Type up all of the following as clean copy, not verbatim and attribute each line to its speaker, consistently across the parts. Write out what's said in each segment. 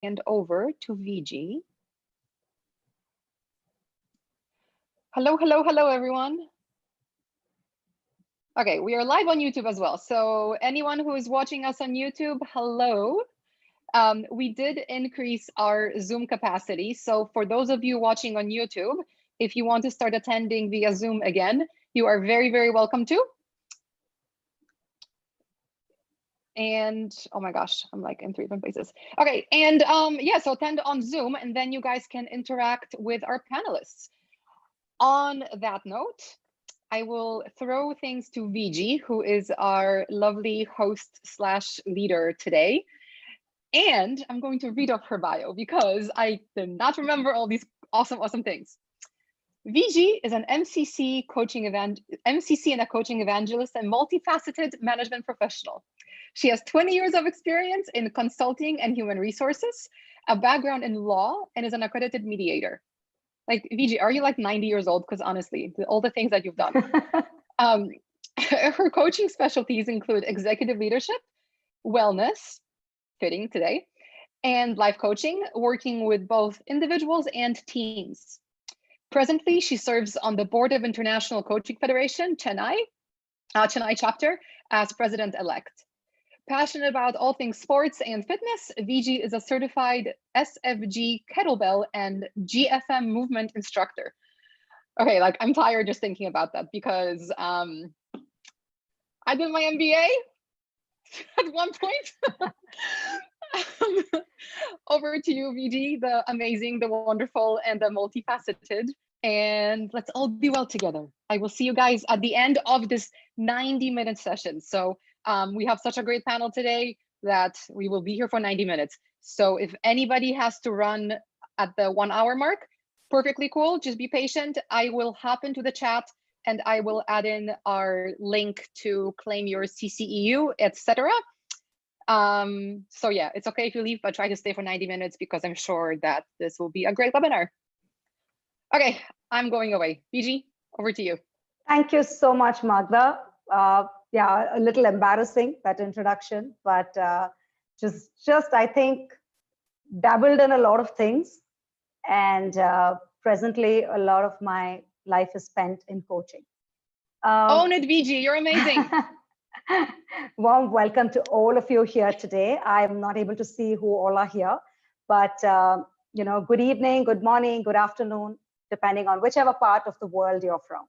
Speaker 1: hand over to Viji. Hello, hello, hello, everyone. Okay, we are live on YouTube as well. So anyone who is watching us on YouTube, hello. We did increase our Zoom capacity. So for those of you watching on YouTube, if you want to start attending via Zoom again, you are very, very welcome to. And oh my gosh, I'm like in 3 different places. Okay, and yeah, so attend on Zoom and then you guys can interact with our panelists. On that note, I will throw things to Viji, who is our lovely host / leader today. And I'm going to read off her bio because I did not remember all these awesome things. Viji is an MCC and a coaching evangelist and multifaceted management professional. She has 20 years of experience in consulting and human resources, a background in law, and is an accredited mediator. Like, Viji, are you like 90 years old? Because honestly, all the things that you've done. Her coaching specialties include executive leadership, wellness, fitting today, and life coaching, working with both individuals and teams. Presently, she serves on the board of International Coaching Federation, Chennai chapter, as president-elect. Passionate about all things sports and fitness, Viji is a certified SFG kettlebell and GFM movement instructor. Okay, like I'm tired just thinking about that because I did my MBA at one point. Over to you, Viji, the amazing, the wonderful, and the multifaceted. And let's all be well together. I will see you guys at the end of this 90-minute session. So we have such a great panel today that we will be here for 90 minutes. So if anybody has to run at the 1 hour mark, perfectly cool, just be patient. I will hop into the chat and I will add in our link to claim your CCEU, etc. So yeah, it's okay if you leave, but try to stay for 90 minutes because I'm sure that this will be a great webinar. Okay, I'm going away. Viji, over to you.
Speaker 2: Thank you so much, Magda. Yeah, a little embarrassing, that introduction, but just I think dabbled in a lot of things. And presently, a lot of my life is spent in coaching.
Speaker 1: Own it, Viji, you're amazing.
Speaker 2: Warm welcome to all of you here today. I'm not able to see who all are here, but you know, good evening, good morning, good afternoon, depending on whichever part of the world you're from.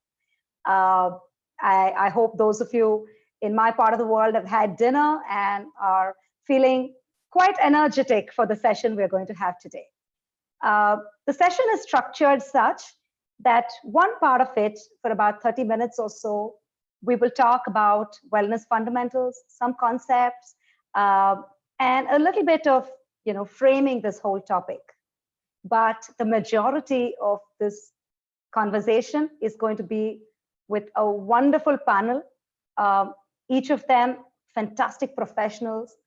Speaker 2: I hope those of you in my part of the world have had dinner and are feeling quite energetic for the session we're going to have today. The session is structured such that one part of it, for about 30 minutes or so, we will talk about wellness fundamentals, some concepts, and a little bit of, you know, framing this whole topic. But the majority of this conversation is going to be with a wonderful panel, each of them fantastic professionals,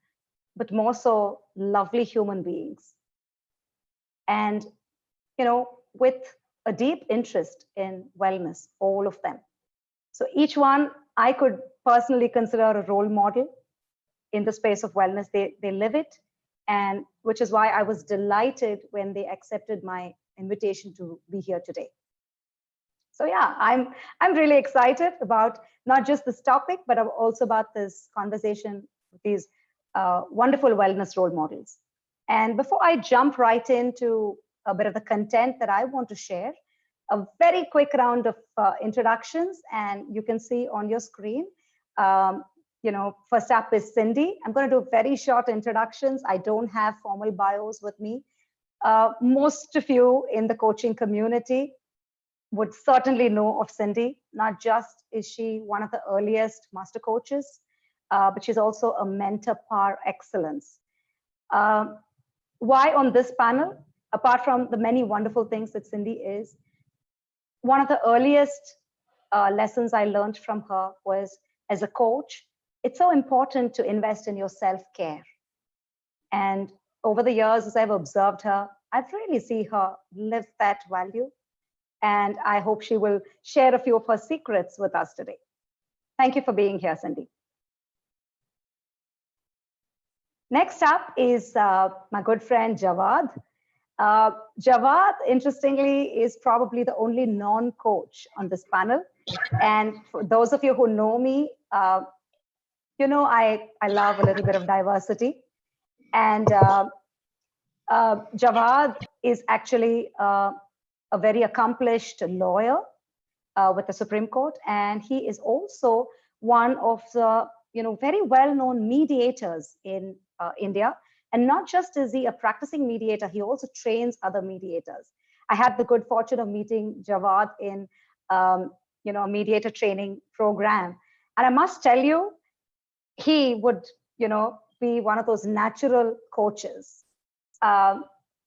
Speaker 2: but more so lovely human beings. And, you know, with a deep interest in wellness, all of them. So each one I could personally consider a role model in the space of wellness. They live it, and which is why I was delighted when they accepted my invitation to be here today. So yeah, I'm really excited about not just this topic, but also about this conversation with these wonderful wellness role models. And before I jump right into a bit of the content that I want to share, a very quick round of introductions, and you can see on your screen, you know, first up is Cindy. I'm going to do very short introductions. I don't have formal bios with me. Most of you in the coaching community would certainly know of Cindy. Not just is she one of the earliest master coaches, but she's also a mentor par excellence. Why on this panel? Apart from the many wonderful things that Cindy is, one of the earliest lessons I learned from her was, as a coach, it's so important to invest in your self-care. And over the years, as I've observed her, I've really seen her live that value. And I hope she will share a few of her secrets with us today. Thank you for being here, Cindy. Next up is my good friend Jawad. Jawad, interestingly, is probably the only non-coach on this panel. And for those of you who know me, you know I love a little bit of diversity. And Jawad is actually a very accomplished lawyer with the Supreme Court, and he is also one of the very well-known mediators in India. And not just is he a practicing mediator, he also trains other mediators. I had the good fortune of meeting Jawad in a mediator training program, and I must tell you, he would be one of those natural coaches.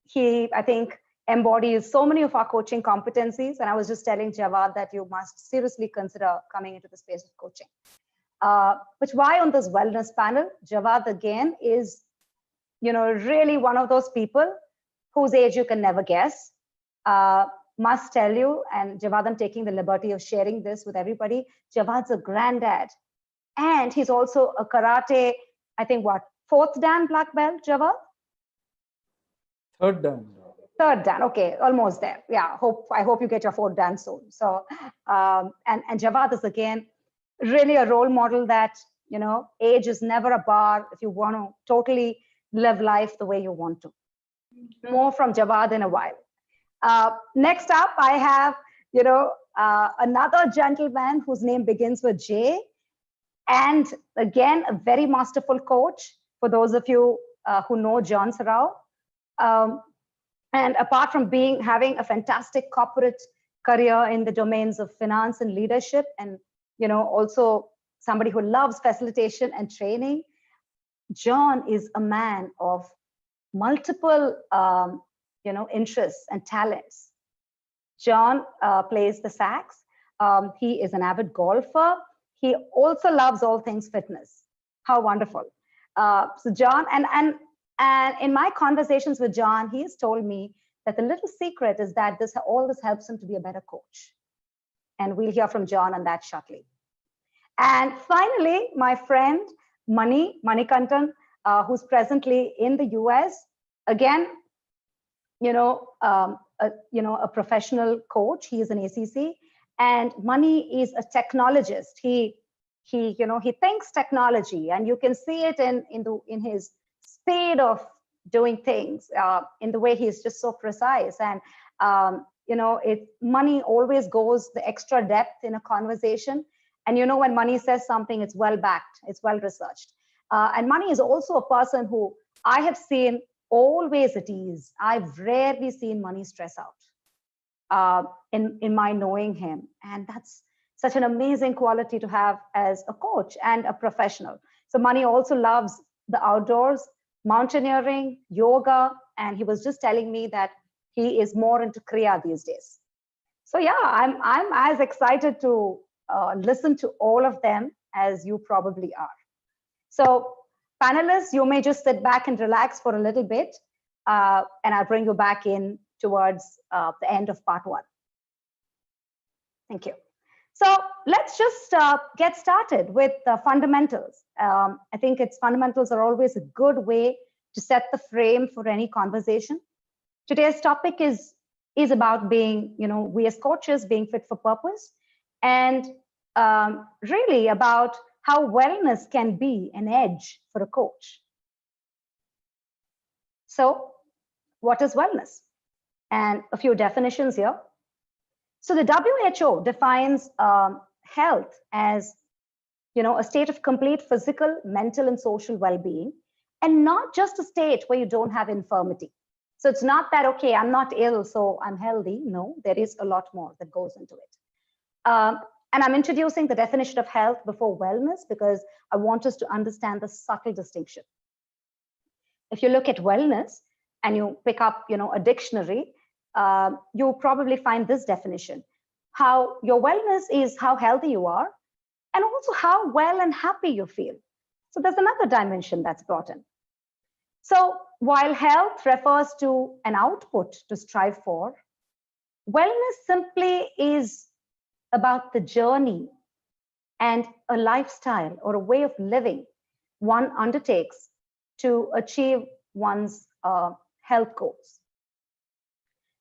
Speaker 2: He, I think, embodies so many of our coaching competencies. And I was just telling Jawad that you must seriously consider coming into the space of coaching. But why on this wellness panel? Jawad, again, is really one of those people whose age you can never guess. Must tell you, and Jawad, I'm taking the liberty of sharing this with everybody. Jawad's a granddad. And he's also a karate, I think, what, 4th Dan black belt, Jawad?
Speaker 3: 3rd Dan.
Speaker 2: 3rd Dan, okay, almost there. Yeah, I hope you get your 4th Dan soon. So, and Jawad is, again, really a role model that, age is never a bar if you want to totally live life the way you want to. More from Jawad in a while. Next up, I have, another gentleman whose name begins with J. And again, a very masterful coach for those of you who know John Sarao. And apart from having a fantastic corporate career in the domains of finance and leadership, and also somebody who loves facilitation and training, John is a man of multiple interests and talents. John plays the sax. He is an avid golfer. He also loves all things fitness. How wonderful. So John, and in my conversations with John, he has told me that the little secret is that all this helps him to be a better coach. And we'll hear from John on that shortly. And finally, my friend, Manikantan, who's presently in the US, again, a professional coach. He is an ACC. And Mani is a technologist. He thinks technology, and you can see it in his speed of doing things, in the way he's just so precise. And Mani always goes the extra depth in a conversation. And when Mani says something, it's well backed, it's well researched. And Mani is also a person who I have seen always at ease. I've rarely seen Mani stress out. In my knowing him. And that's such an amazing quality to have as a coach and a professional. So Mani also loves the outdoors, mountaineering, yoga, and he was just telling me that he is more into Kriya these days. So yeah, I'm as excited to listen to all of them as you probably are. So panelists, you may just sit back and relax for a little bit, and I'll bring you back in towards the end of part 1. Thank you. So let's just get started with the fundamentals. I think fundamentals are always a good way to set the frame for any conversation. Today's topic is about being, we as coaches being fit for purpose, and really about how wellness can be an edge for a coach. So what is wellness? And a few definitions here. So the WHO defines health as, a state of complete physical, mental, and social well-being, and not just a state where you don't have infirmity. So it's not that, okay, I'm not ill, so I'm healthy. No, there is a lot more that goes into it. And I'm introducing the definition of health before wellness because I want us to understand the subtle distinction. If you look at wellness and you pick up, a dictionary, you'll probably find this definition. How your wellness is how healthy you are, and also how well and happy you feel. So there's another dimension that's brought in. So while health refers to an output to strive for, wellness simply is about the journey and a lifestyle or a way of living one undertakes to achieve one's health goals.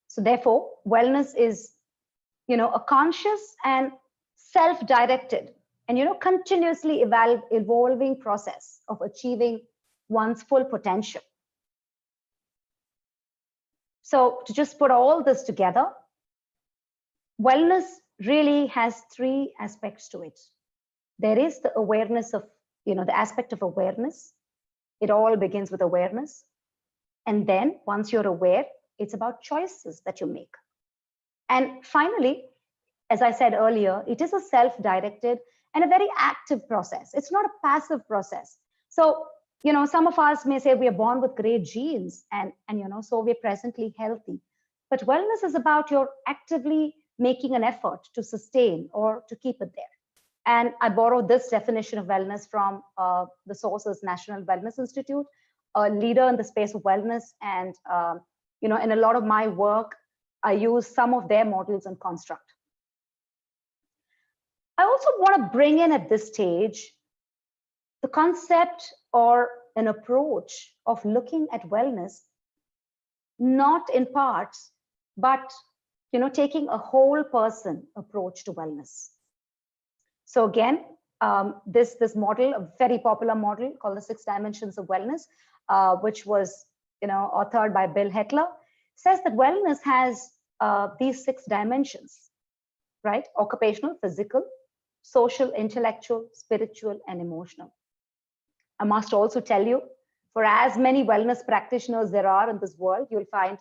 Speaker 2: So therefore, wellness is, a conscious and self-directed and, continuously evolving process of achieving one's full potential. So to just put all this together, wellness really has three aspects to it. There is the awareness of, the aspect of awareness. It all begins with awareness. And then once you're aware, it's about choices that you make. And finally, as I said earlier, it is a self-directed and a very active process. It's not a passive process. So, some of us may say we are born with great genes and so we're presently healthy. But wellness is about your actively making an effort to sustain or to keep it there. And I borrowed this definition of wellness from the sources National Wellness Institute, a leader in the space of wellness. And, in a lot of my work, I use some of their models and construct. I also want to bring in at this stage the concept or an approach of looking at wellness, not in parts, but taking a whole person approach to wellness. So again, this model, a very popular model called the 6 Dimensions of Wellness, which was authored by Bill Hetler, says that wellness has these 6 dimensions, right? Occupational, physical, social, intellectual, spiritual, and emotional. I must also tell you, for as many wellness practitioners there are in this world, you'll find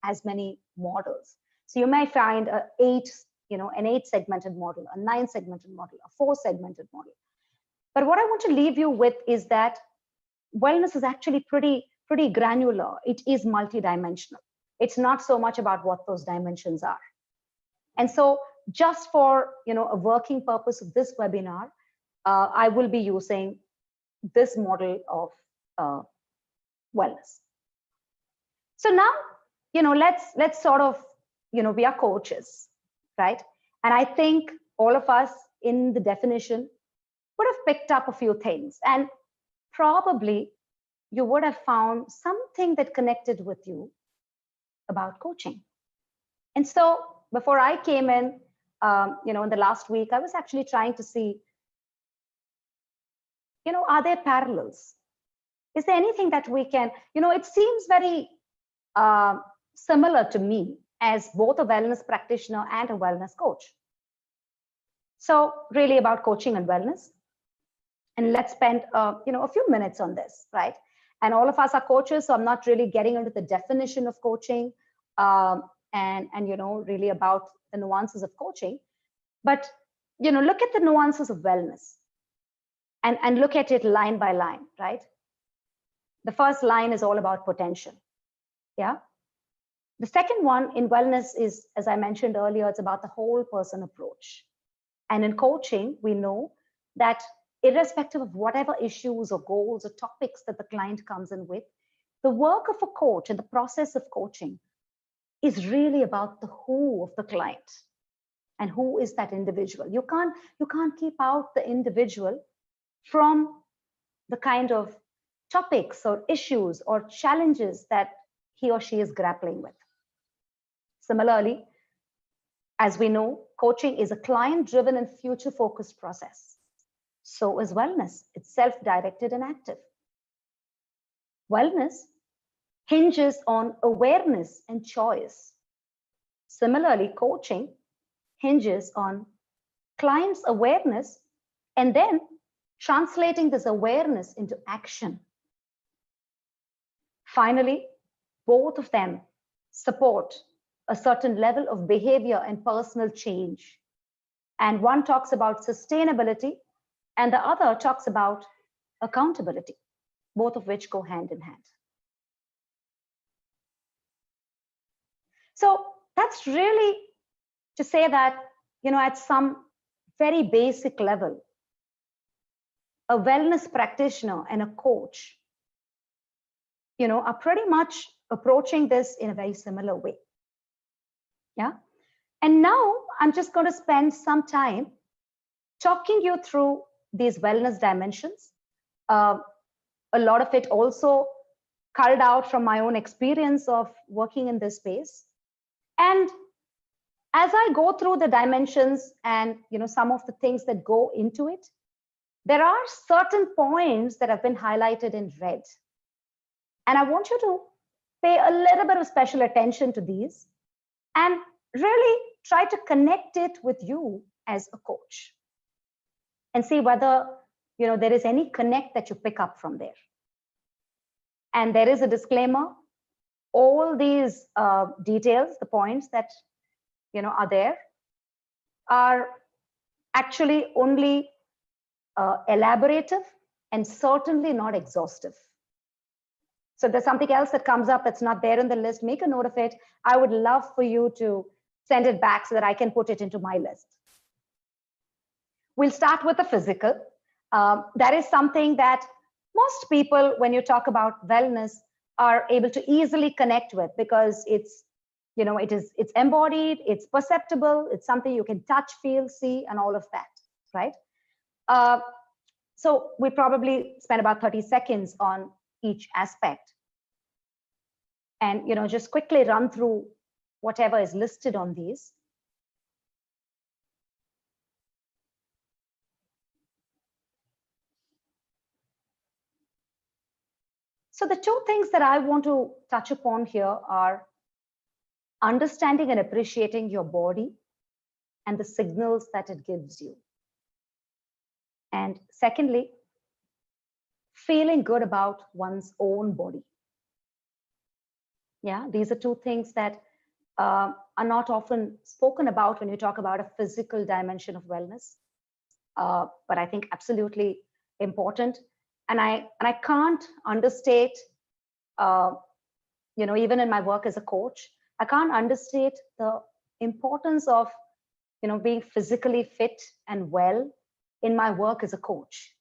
Speaker 2: as many models. So you may find an 8-segmented model, a 9-segmented model, a 4-segmented model. But what I want to leave you with is that wellness is actually pretty granular. It is multidimensional. It's not so much about what those dimensions are. And so just for a working purpose of this webinar, I will be using this model of wellness. So now, let's sort of, we are coaches, right? And I think all of us in the definition would have picked up a few things, and probably you would have found something that connected with you about coaching. And so before I came in, in the last week, I was actually trying to see, are there parallels? Is there anything that we can, it seems very similar to me as both a wellness practitioner and a wellness coach. So really about coaching and wellness. And let's spend, a few minutes on this, right? And all of us are coaches, so I'm not really getting into the definition of coaching and really about the nuances of coaching. But, look at the nuances of wellness and look at it line by line, right? The first line is all about potential. Yeah. The second one in wellness is, as I mentioned earlier, it's about the whole person approach. And in coaching, we know that irrespective of whatever issues or goals or topics that the client comes in with, the work of a coach and the process of coaching is really about the who of the client and who is that individual. You can't keep out the individual from the kind of topics or issues or challenges that he or she is grappling with. Similarly, as we know, coaching is a client-driven and future-focused process. So is wellness. It's self-directed and active. Wellness hinges on awareness and choice. Similarly, coaching hinges on client's awareness and then translating this awareness into action. Finally, both of them support a certain level of behavior and personal change. And one talks about sustainability and the other talks about accountability, both of which go hand in hand. So that's really to say that, at some very basic level, a wellness practitioner and a coach, are pretty much approaching this in a very similar way. Yeah. And now I'm just going to spend some time talking you through these wellness dimensions, A lot of it also culled out from my own experience of working in this space. And as I go through the dimensions and some of the things that go into it, there are certain points that have been highlighted in red. And I want you to pay a little bit of special attention to these and really try to connect it with you as a coach and see whether there is any connect that you pick up from there. And there is a disclaimer. All these details, the points that are there, are actually only elaborative and certainly not exhaustive. So if there's something else that comes up that's not there in the list, make a note of it. I would love for you to send it back so that I can put it into my list. We'll start with the physical. That is something that most people, when you talk about wellness, are able to easily connect with, because it's embodied, it's perceptible, it's something you can touch, feel, see, and all of that, right? So we probably spend about 30 seconds on each aspect, and just quickly run through whatever is listed on these. So the two things that I want to touch upon here are understanding and appreciating your body and the signals that it gives you. And secondly, feeling good about one's own body. Yeah, these are two things that are not often spoken about when you talk about a physical dimension of wellness, but I think absolutely important. And I can't understate, even in my work as a coach, I can't understate the importance of, being physically fit and well in my work as a coach.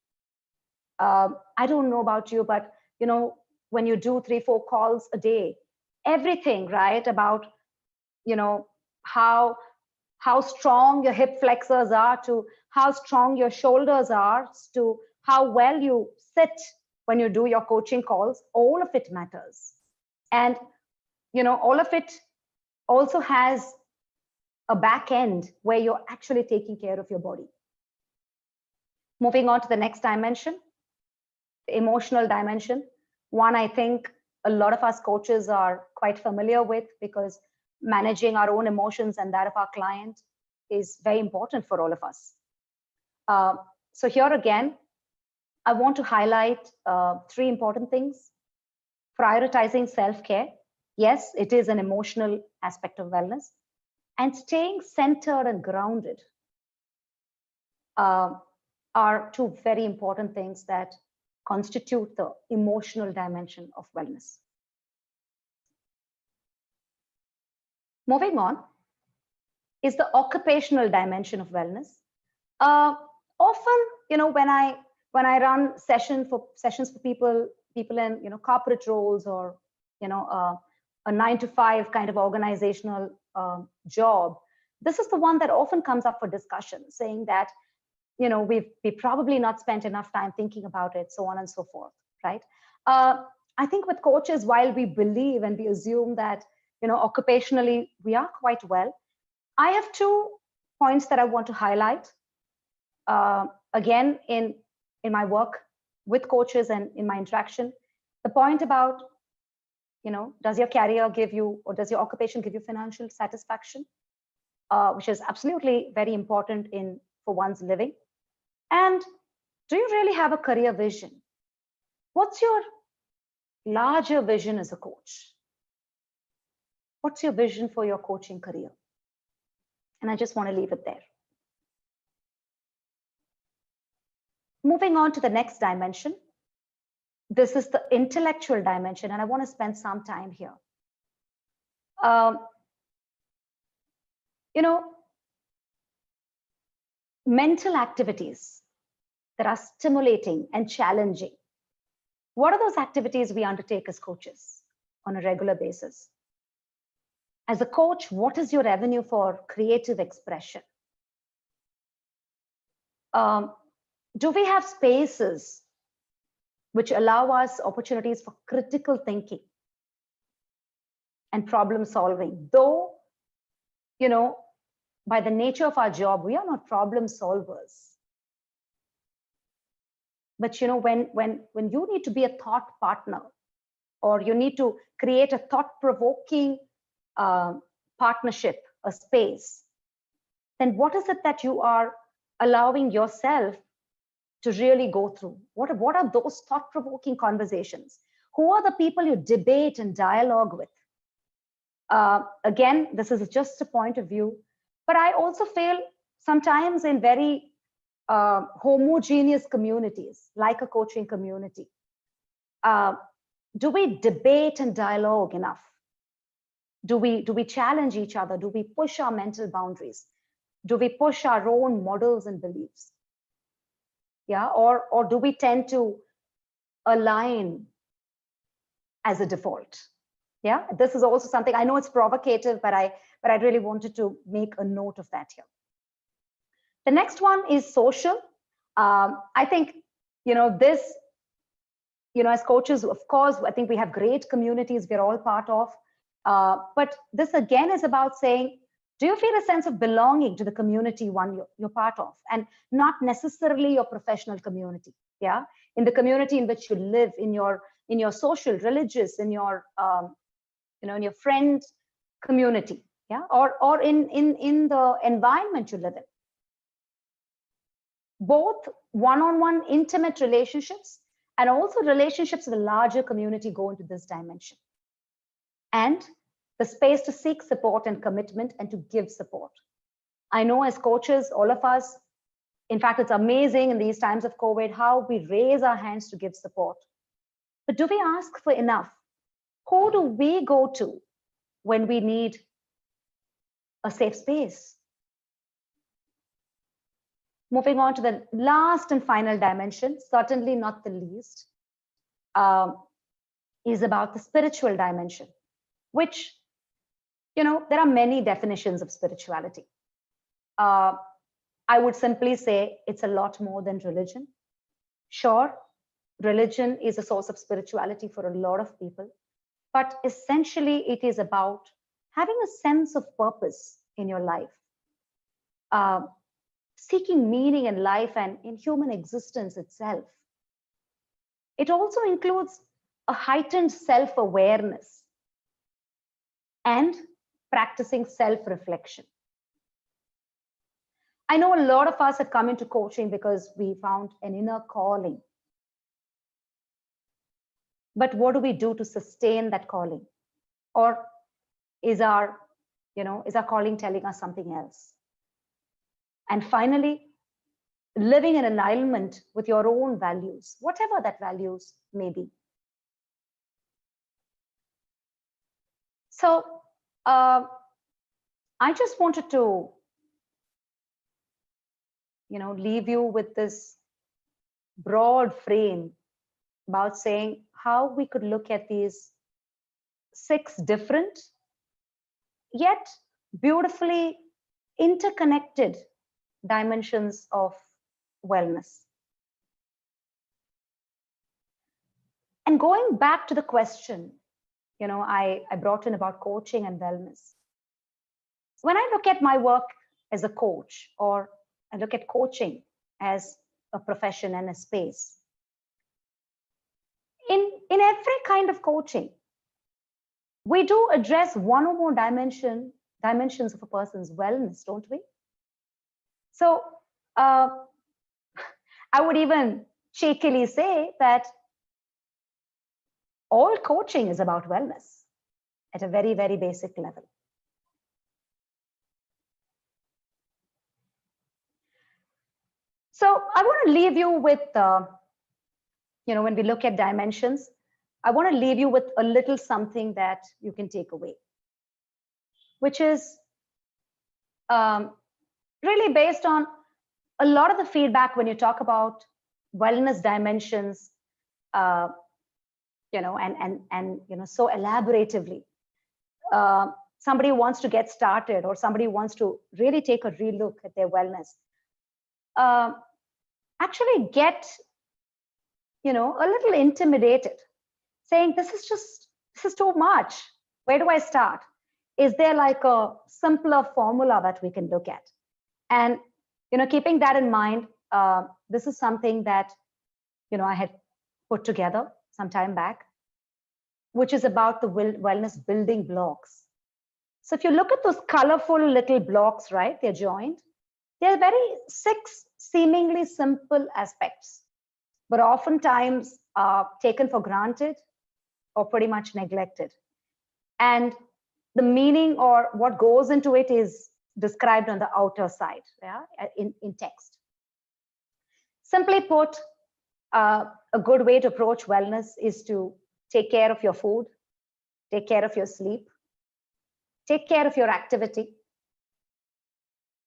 Speaker 2: I don't know about you, but, when you do 3-4 calls a day, everything, right, about, how strong your hip flexors are, to how strong your shoulders are, to how well you sit when you do your coaching calls, all of it matters. And, all of it also has a back end where you're actually taking care of your body. Moving on to the next dimension, the emotional dimension. One, I think a lot of us coaches are quite familiar with, because managing our own emotions and that of our client is very important for all of us. So here again, I want to highlight 3 important things. Prioritizing self-care. Yes, it is an emotional aspect of wellness. And staying centered and grounded are 2 very important things that constitute the emotional dimension of wellness. Moving on is the occupational dimension of wellness. Often, when I run sessions for people in corporate roles, or a 9-to-5 kind of organizational job, this is the one that often comes up for discussion, saying that we've probably not spent enough time thinking about it, so on and so forth, right? I think with coaches, while we believe and we assume that occupationally we are quite well, I have 2 points that I want to highlight. Again, in my work with coaches and in my interaction, the point about, does your career give you, or does your occupation give you financial satisfaction, which is absolutely very important for one's living. And do you really have a career vision? What's your larger vision as a coach? What's your vision for your coaching career? And I just want to leave it there. Moving on to the next dimension. This is the intellectual dimension, and I want to spend some time here. Mental activities that are stimulating and challenging. What are those activities we undertake as coaches on a regular basis? As a coach, what is your avenue for creative expression? Do we have spaces which allow us opportunities for critical thinking and problem solving. Though, by the nature of our job, we are not problem solvers. But when you need to be a thought partner, or you need to create a thought-provoking partnership, a space, then what is it that you are allowing yourself to really go through? What are those thought-provoking conversations? Who are the people you debate and dialogue with? Again, this is just a point of view, but I also feel sometimes in very homogeneous communities, like a coaching community, do we debate and dialogue enough? Do we challenge each other? Do we push our mental boundaries? Do we push our own models and beliefs? Yeah, or do we tend to align as a default? Yeah, this is also something, I know it's provocative, but I really wanted to make a note of that here. The next one is social. I think, this, as coaches, of course, I think we have great communities we're all part of. But this again is about saying, do you feel a sense of belonging to the community you're part of, and not necessarily your professional community? Yeah, in the community in which you live, in your social, religious, in your in your friend community, yeah, or in the environment you live in. Both one-on-one intimate relationships and also relationships with a larger community go into this dimension. And the space to seek support and commitment and to give support. I know as coaches, all of us, in fact, it's amazing in these times of COVID how we raise our hands to give support. But do we ask for enough? Who do we go to when we need a safe space? Moving on to the last and final dimension, certainly not the least, is about the spiritual dimension, which, there are many definitions of spirituality. I would simply say it's a lot more than religion. Sure, religion is a source of spirituality for a lot of people, but essentially it is about having a sense of purpose in your life, seeking meaning in life and in human existence itself. It also includes a heightened self-awareness and practicing self-reflection. I know a lot of us have come into coaching because we found an inner calling. But what do we do to sustain that calling? Or is our calling telling us something else? And finally, living in alignment with your own values, whatever that values may be. So I just wanted to, leave you with this broad frame about saying how we could look at these 6 different yet beautifully interconnected dimensions of wellness. And going back to the question, I brought in about coaching and wellness. When I look at my work as a coach, or I look at coaching as a profession and a space, in every kind of coaching, we do address one or more dimensions of a person's wellness, don't we? So I would even cheekily say that all coaching is about wellness at a very, very basic level. So I want to leave you with, when we look at dimensions, I want to leave you with a little something that you can take away, which is really based on a lot of the feedback when you talk about wellness dimensions, and so elaboratively. Somebody wants to get started, or somebody wants to really take a relook at their wellness. Actually get a little intimidated, saying, this is too much. Where do I start? Is there like a simpler formula that we can look at? And, keeping that in mind, this is something that, I had put together some time back, which is about the wellness building blocks. So if you look at those colorful little blocks, right, they're joined. They're six seemingly simple aspects, but oftentimes taken for granted or pretty much neglected. And the meaning or what goes into it is described on the outer side, in text. Simply put, a good way to approach wellness is to take care of your food, take care of your sleep, take care of your activity,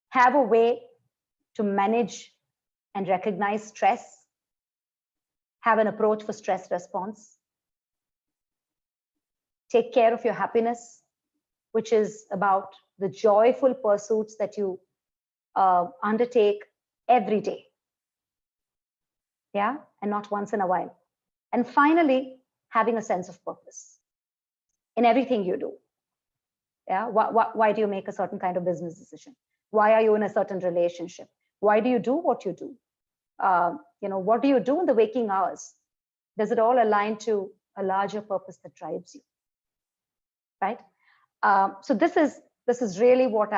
Speaker 2: have a way to manage and recognize stress, have an approach for stress response, take care of your happiness, which is about the joyful pursuits that you undertake every day. Yeah, and not once in a while. And finally, having a sense of purpose in everything you do. Yeah, why do you make a certain kind of business decision? Why are you in a certain relationship? Why do you do what you do? What do you do in the waking hours? Does it all align to a larger purpose that drives you? Right? So this is really what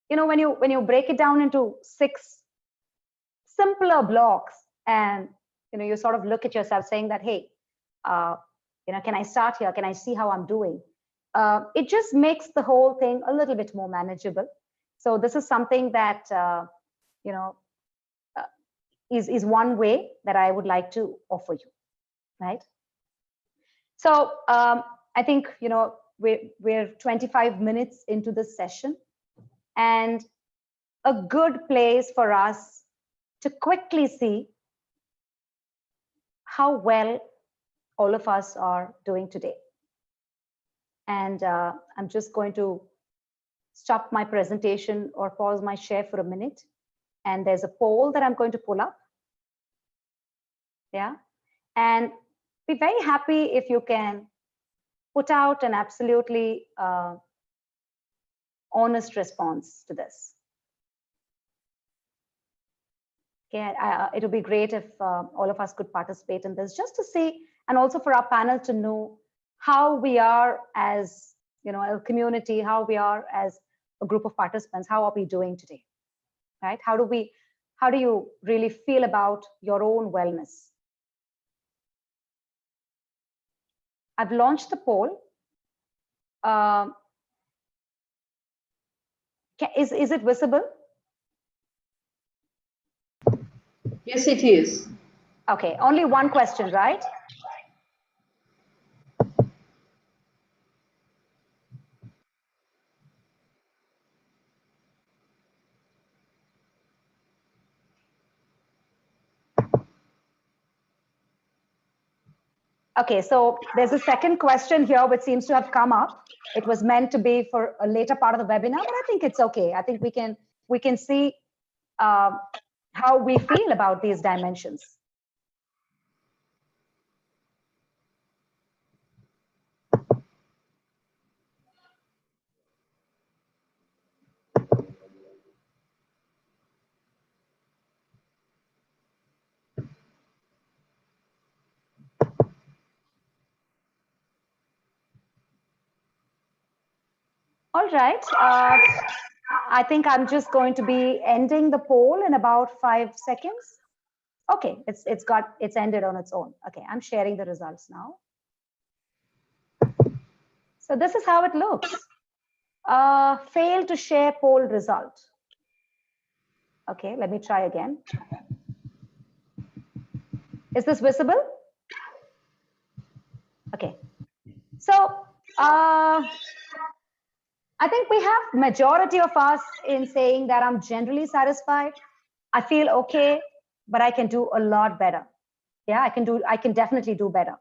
Speaker 2: when you break it down into 6 simpler blocks, and you sort of look at yourself saying that, hey, can I start here? Can I see how I'm doing? It just makes the whole thing a little bit more manageable. So this is something that is one way that I would like to offer you, right? So I think we're 25 minutes into this session, and a good place for us to quickly see how well all of us are doing today. And I'm just going to stop my presentation or pause my share for a minute. And there's a poll that I'm going to pull up. Yeah. And be very happy if you can put out an absolutely honest response to this. Okay, it would be great if all of us could participate in this, just to see, and also for our panel to know how we are as a community, how we are as a group of participants, how are we doing today, right? How do you really feel about your own wellness? I've launched the poll. Is it visible?
Speaker 3: Yes, it is.
Speaker 2: Okay, only one question, right? Okay, so there's a second question here which seems to have come up. It was meant to be for a later part of the webinar, but I think it's okay. I think we can see how we feel about these dimensions. All right. I think I'm just going to be ending the poll in about 5 seconds. Okay, it's ended on its own. Okay, I'm sharing the results now. So this is how it looks. Fail to share poll result. Okay, let me try again. Is this visible? Okay. So I think we have majority of us in saying that I'm generally satisfied. I feel okay, but I can do a lot better. Yeah, I can definitely do better.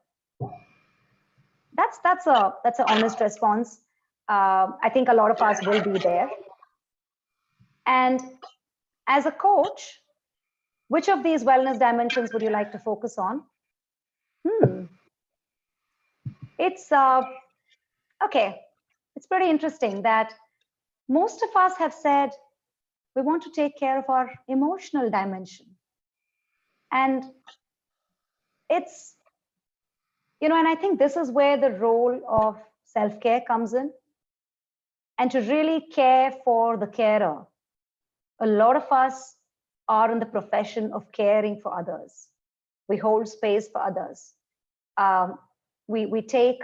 Speaker 2: That's an honest response. I think a lot of us will be there. And as a coach, Which of these wellness dimensions would you like to focus on? It's okay. It's pretty interesting that most of us have said we want to take care of our emotional dimension. And it's, and I think this is where the role of self-care comes in, and to really care for the carer. A lot of us are in the profession of caring for others. We hold space for others. We take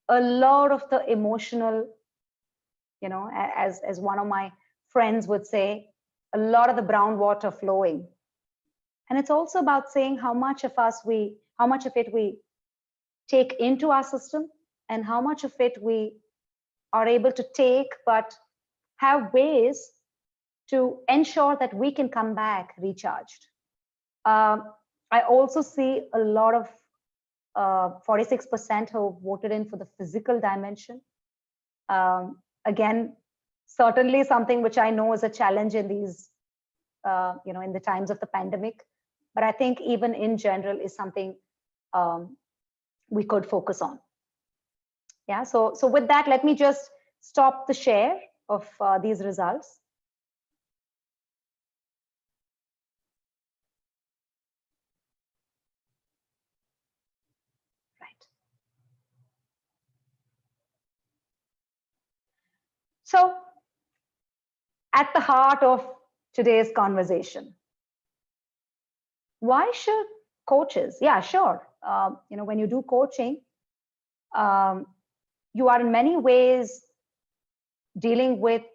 Speaker 2: a lot of the emotional, as one of my friends would say, a lot of the brown water flowing. And it's also about saying how much of it we take into our system, and how much of it we are able to take, but have ways to ensure that we can come back recharged. I also see a lot of 46% who voted in for the physical dimension. Again, certainly something which I know is a challenge in these, in the times of the pandemic. But I think even in general is something we could focus on. Yeah. So with that, let me just stop the share of these results. So at the heart of today's conversation, why should coaches? Yeah, sure. When you do coaching, you are in many ways dealing with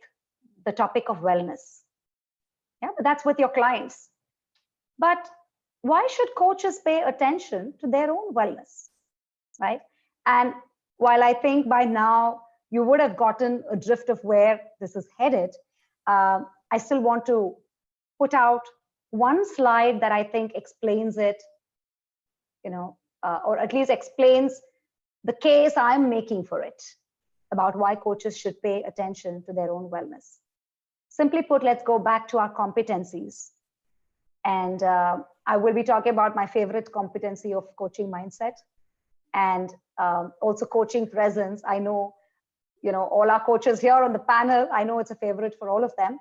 Speaker 2: the topic of wellness. Yeah, but that's with your clients. But why should coaches pay attention to their own wellness, right? And while I think by now you would have gotten a drift of where this is headed, I still want to put out one slide that I think explains it, or at least explains the case I'm making for it about why coaches should pay attention to their own wellness. Simply put, let's go back to our competencies. And I will be talking about my favorite competency of coaching mindset, and also coaching presence. I know, all our coaches here on the panel, I know it's a favorite for all of them,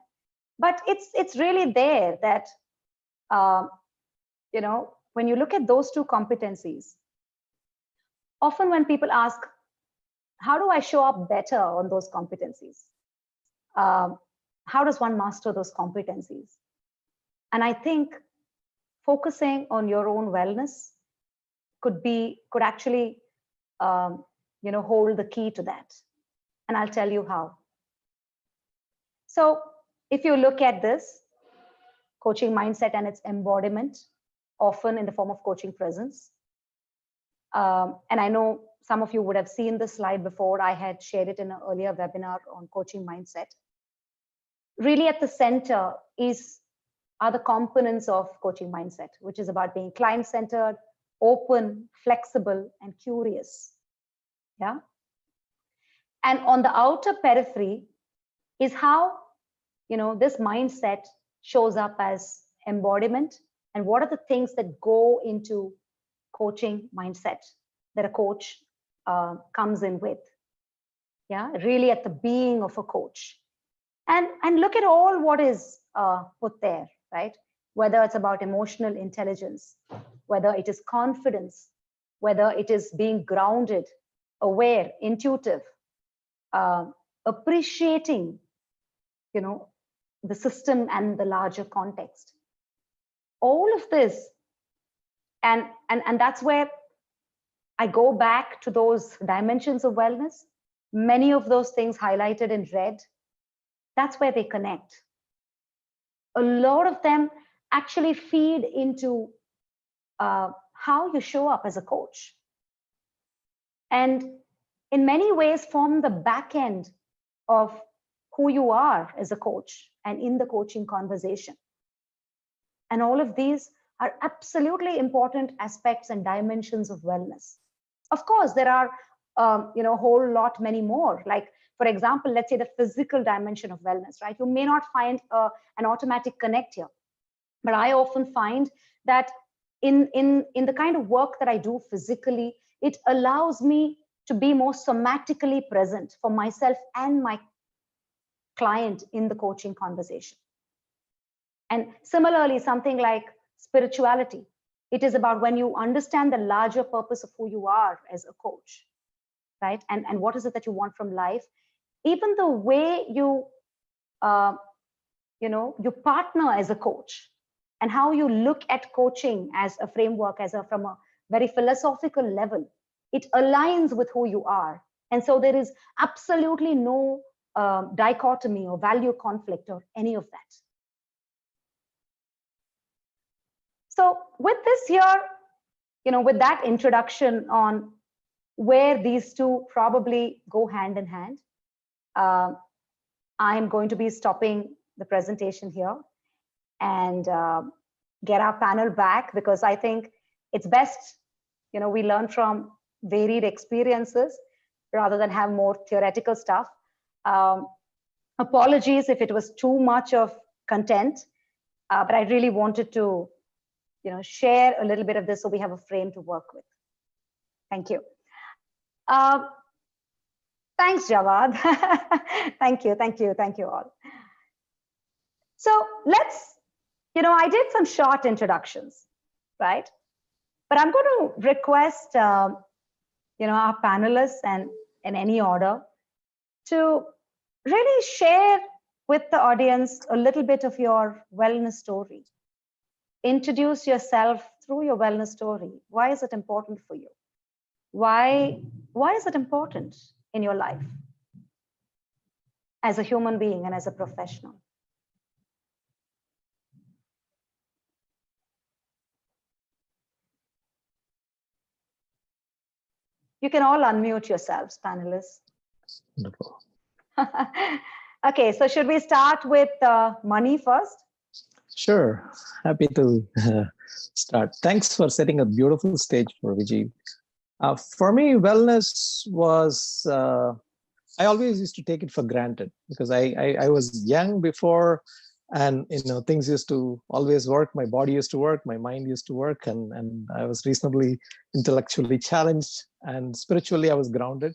Speaker 2: but it's really there that, when you look at those two competencies, often when people ask, how do I show up better on those competencies? How does one master those competencies? And I think focusing on your own wellness could actually, hold the key to that. And I'll tell you how. So if you look at this coaching mindset and its embodiment, often in the form of coaching presence. And I know some of you would have seen this slide before. I had shared it in an earlier webinar on coaching mindset. Really at the center are the components of coaching mindset, which is about being client-centered, open, flexible, and curious. Yeah. And on the outer periphery is how, this mindset shows up as embodiment, and what are the things that go into coaching mindset that a coach comes in with. Yeah, really at the being of a coach. And look at all what is put there, right? Whether it's about emotional intelligence, whether it is confidence, whether it is being grounded, aware, intuitive, appreciating, the system and the larger context. All of this, and that's where I go back to those dimensions of wellness. Many of those things highlighted in red, that's where they connect. A lot of them actually feed into how you show up as a coach. And in many ways form the back end of who you are as a coach and in the coaching conversation. And all of these are absolutely important aspects and dimensions of wellness. Of course, there are a whole lot many more. Like, for example, let's say the physical dimension of wellness, right? You may not find an automatic connect here. But I often find that in the kind of work that I do physically, it allows me to be more somatically present for myself and my client in the coaching conversation. And similarly, something like spirituality, it is about when you understand the larger purpose of who you are as a coach, right? And what is it that you want from life? Even the way you, you partner as a coach, and how you look at coaching as a framework, from a very philosophical level, it aligns with who you are. And so there is absolutely no dichotomy or value conflict or any of that. So with this here, with that introduction on where these two probably go hand in hand, I'm going to be stopping the presentation here and get our panel back, because I think it's best, we learn from varied experiences rather than have more theoretical stuff. Apologies if it was too much of content, but I really wanted to, share a little bit of this so we have a frame to work with. Thank you. Thanks, Jawad. Thank you all. So let's, I did some short introductions, right? But I'm going to request, our panelists and in any order to really share with the audience a little bit of your wellness story. Introduce yourself through your wellness story. Why is it important for you? Why is it important in your life as a human being and as a professional? You can all unmute yourselves, panelists.
Speaker 4: Wonderful.
Speaker 2: Okay, so should we start with Mani first?
Speaker 4: Sure, happy to start. Thanks for setting a beautiful stage for Viji. For me, wellness was, I always used to take it for granted, because I was young before, and things used to always work. My body used to work, my mind used to work, and I was reasonably intellectually challenged, and spiritually I was grounded.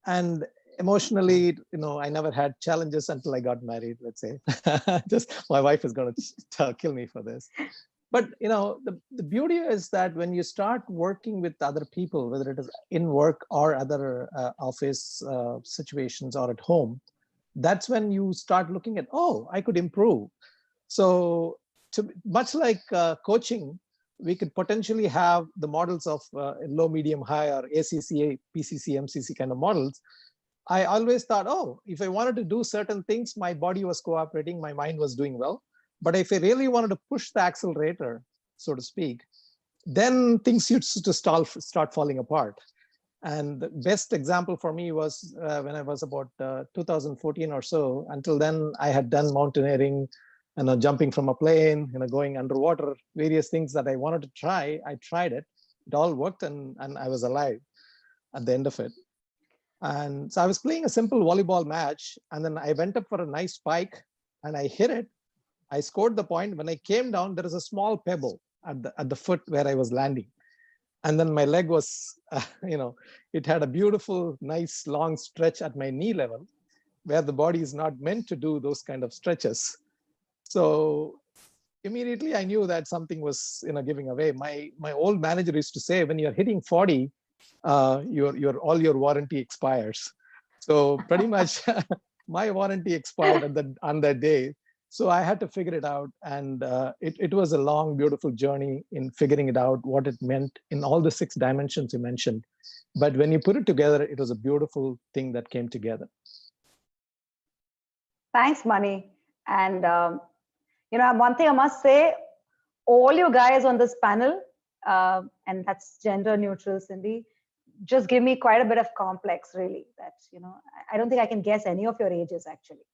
Speaker 4: And emotionally, I never had challenges until I got married, let's say. Just my wife is going to kill me for this. But the beauty is that when you start working with other people, whether it is in work or other office situations or at home, that's when you start looking at, oh, I could improve. So much like coaching, we could potentially have the models of low, medium, high, or ACCA, PCC, MCC kind of models. I always thought, oh, if I wanted to do certain things, my body was cooperating, my mind was doing well. But if I really wanted to push the accelerator, so to speak, then things used to start falling apart. And the best example for me was when I was about 2014 or so. Until then, I had done mountaineering, jumping from a plane, going underwater, various things that I wanted to try. I tried it. It all worked, and I was alive at the end of it. And so I was playing a simple volleyball match, and then I went up for a nice spike, and I hit it. I scored the point. When I came down, there is a small pebble at the foot where I was landing. And then my leg was, it had a beautiful, nice, long stretch at my knee level, where the body is not meant to do those kind of stretches. So immediately I knew that something was, giving away. My old manager used to say, when you're hitting 40, all your warranty expires. So pretty much my warranty expired on that day. So I had to figure it out. And it was a long, beautiful journey in figuring it out, what it meant in all the 6 dimensions you mentioned. But when you put it together, it was a beautiful thing that came together.
Speaker 2: Thanks, Mani. And, one thing I must say, all you guys on this panel, and that's gender neutral, Cindy, just give me quite a bit of complex, really. That, I don't think I can guess any of your ages, actually.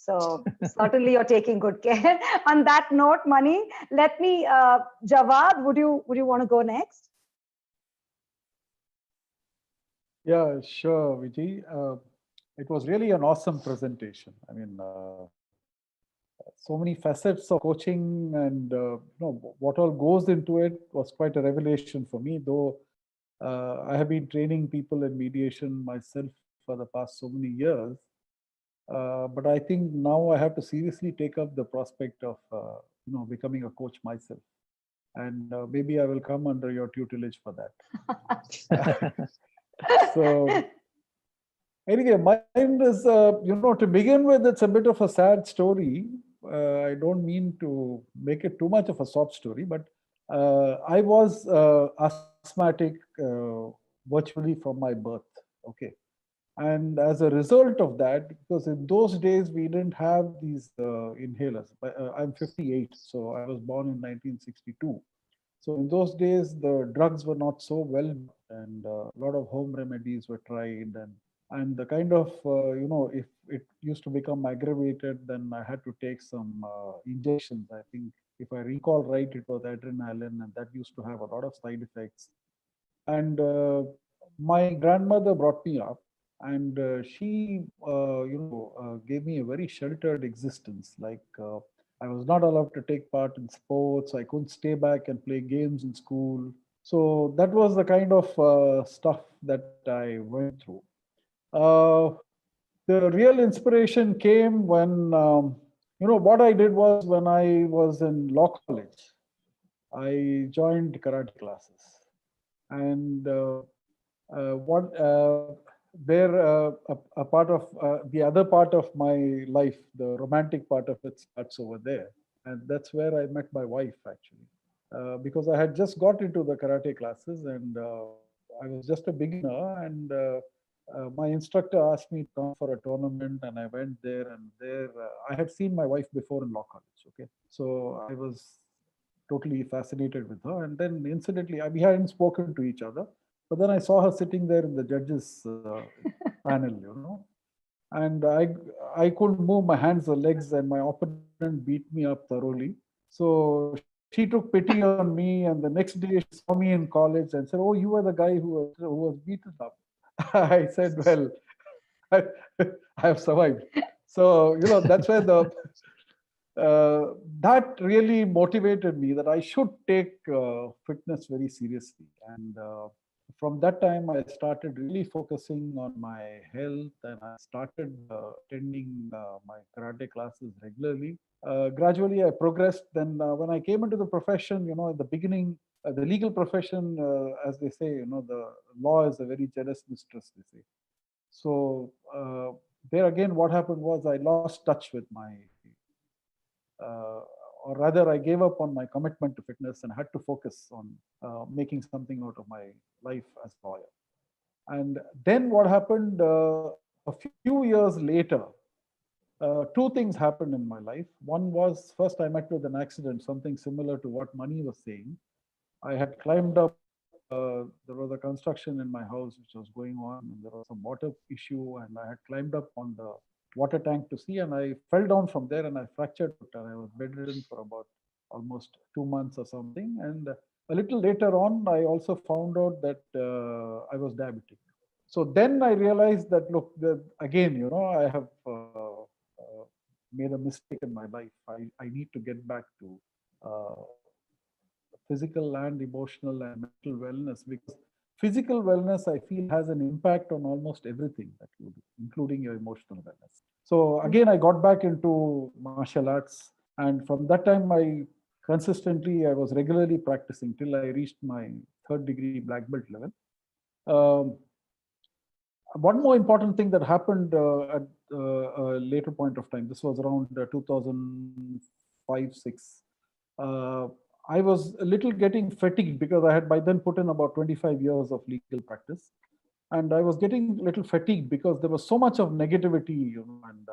Speaker 2: So certainly you're taking good care. On that note, Mani, let me, Jawad, would you want to go next?
Speaker 5: Yeah, sure, Viji. It was really an awesome presentation. I mean, so many facets of coaching, and what all goes into it was quite a revelation for me. Though I have been training people in mediation myself for the past so many years, but I think now I have to seriously take up the prospect of becoming a coach myself, and maybe I will come under your tutelage for that. So anyway, mine is, to begin with, it's a bit of a sad story. I don't mean to make it too much of a sob story, but I was asthmatic virtually from my birth. Okay. And as a result of that, because in those days we didn't have these inhalers. I'm 58, so I was born in 1962. So in those days, the drugs were not so well, and a lot of home remedies were tried, and the kind of if it used to become aggravated, then I had to take some injections. I think if I recall right, it was adrenaline, and that used to have a lot of side effects. And my grandmother brought me up, and she gave me a very sheltered existence. Like I was not allowed to take part in sports. I couldn't stay back and play games in school. So that was the kind of stuff that I went through. The real inspiration came when what I did was, when I was in law college, I joined karate classes. And what there a part of the other part of my life, the romantic part of it, starts over there, and that's where I met my wife, actually, because I had just got into the karate classes, and I was just a beginner, and my instructor asked me to come for a tournament, and I went there, and there I had seen my wife before in law college. Okay, so I was totally fascinated with her. And then incidentally, we hadn't spoken to each other, but then I saw her sitting there in the judges panel, and I couldn't move my hands or legs, and my opponent beat me up thoroughly. So she took pity on me, and the next day she saw me in college and said, "Oh, you were the guy who was beaten up." I said, "Well, I, I have survived." So that's where the that really motivated me that I should take fitness very seriously. And from that time, I started really focusing on my health, and I started attending my karate classes regularly. Gradually, I progressed. Then, when I came into the profession, in the beginning, the legal profession, as they say, the law is a very jealous mistress, they say. So, there again, what happened was I lost touch with my or rather, I gave up on my commitment to fitness and had to focus on making something out of my life as a lawyer. And then what happened a few years later, two things happened in my life. One was, first I met with an accident, something similar to what Mani was saying. I had climbed up, there was a construction in my house which was going on, and there was some water issue, and I had climbed up on the water tank to see, and I fell down from there, and I fractured it, and I was bedridden for about almost 2 months or something. And a little later on, I also found out that I was diabetic. So then I realized that, look, again, I have made a mistake in my life. I need to get back to physical and emotional and mental wellness, because physical wellness, I feel, has an impact on almost everything that you do, including your emotional wellness. So again, I got back into martial arts, and from that time, I was regularly practicing till I reached my third degree black belt level. One more important thing that happened at a later point of time, this was around 2005-6. I was a little getting fatigued, because I had by then put in about 25 years of legal practice. And I was getting a little fatigued because there was so much of negativity, and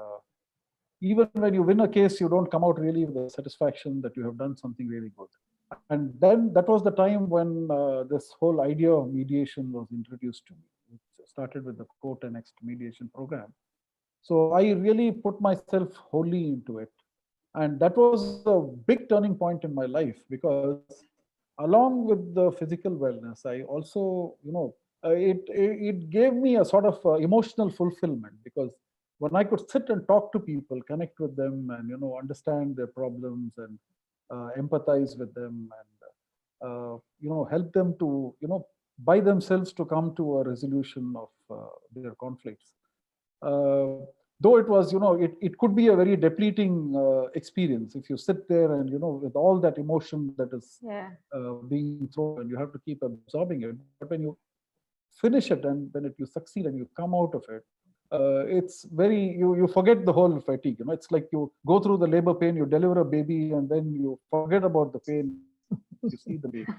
Speaker 5: even when you win a case, you don't come out really with the satisfaction that you have done something really good. And then that was the time when this whole idea of mediation was introduced to me. It started with the Court and Next mediation program. So I really put myself wholly into it. And that was a big turning point in my life, because along with the physical wellness, I also, it gave me a sort of emotional fulfillment, because when I could sit and talk to people, connect with them, and understand their problems and empathize with them, and help them to by themselves to come to a resolution of their conflicts. Though it was, it could be a very depleting experience if you sit there and with all that emotion that is being thrown, and you have to keep absorbing it. But when you finish it and when you succeed and you come out of it, it's very, you forget the whole fatigue. It's like you go through the labor pain, you deliver a baby, and then you forget about the pain. You see the baby.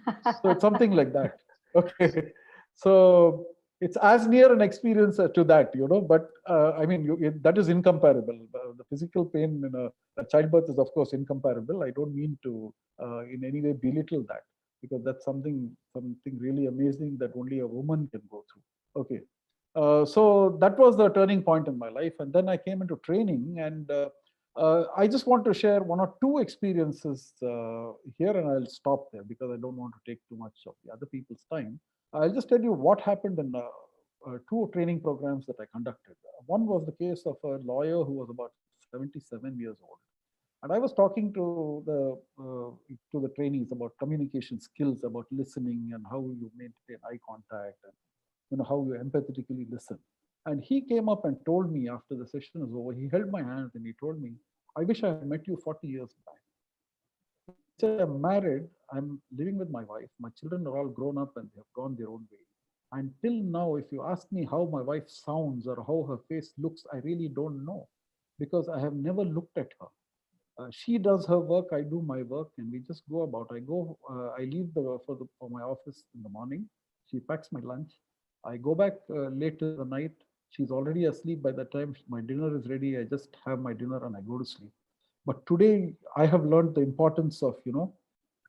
Speaker 5: So it's something like that. Okay. So it's as near an experience to that, but I mean, that is incomparable. The physical pain in a childbirth is, of course, incomparable. I don't mean to in any way belittle that, because that's something really amazing that only a woman can go through. Okay. So that was the turning point in my life. And then I came into training, and I just want to share one or two experiences here, and I'll stop there because I don't want to take too much of the other people's time. I'll just tell you what happened in two training programs that I conducted. One was the case of a lawyer who was about 77 years old. And I was talking to the trainees about communication skills, about listening, and how you maintain eye contact, and how you empathetically listen. And he came up and told me after the session was over, he held my hand and he told me, "I wish I had met you 40 years back." He said, "I'm married, I'm living with my wife, my children are all grown up and they have gone their own way. And till now, if you ask me how my wife sounds or how her face looks, I really don't know, because I have never looked at her. She does her work, I do my work, and we just go about. I leave for my office in the morning. She packs my lunch. I go back late in the night. She's already asleep by the time my dinner is ready. I just have my dinner and I go to sleep. But today I have learned the importance of,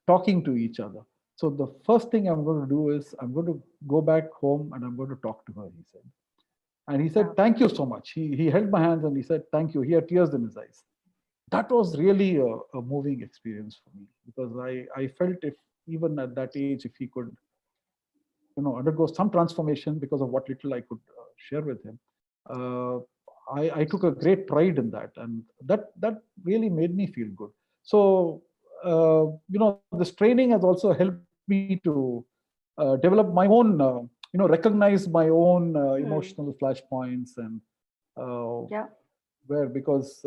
Speaker 5: talking to each other. So the first thing I'm going to do is I'm going to go back home and I'm going to talk to her," he said. And he said, "Thank you so much." He held my hands and he said, "Thank you." He had tears in his eyes. That was really a moving experience for me, because I felt, if even at that age, if he could, undergo some transformation because of what little I could share with him, I took a great pride in that, and that really made me feel good. So this training has also helped me to develop my own, recognize my own emotional flashpoints, and because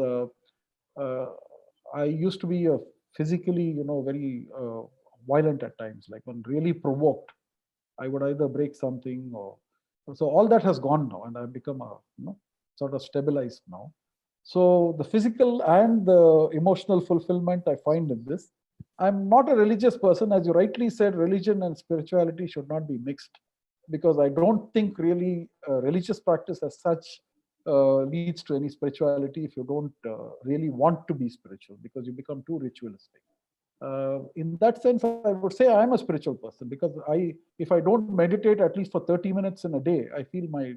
Speaker 5: I used to be physically, very violent at times. Like when really provoked, I would either break something or so. All that has gone now, and I've become sort of stabilized now. So the physical and the emotional fulfillment I find in this. I'm not a religious person, as you rightly said. Religion and spirituality should not be mixed, because I don't think really religious practice as such leads to any spirituality if you don't really want to be spiritual, because you become too ritualistic. In that sense, I would say I am a spiritual person, because if I don't meditate at least for 30 minutes in a day, I feel my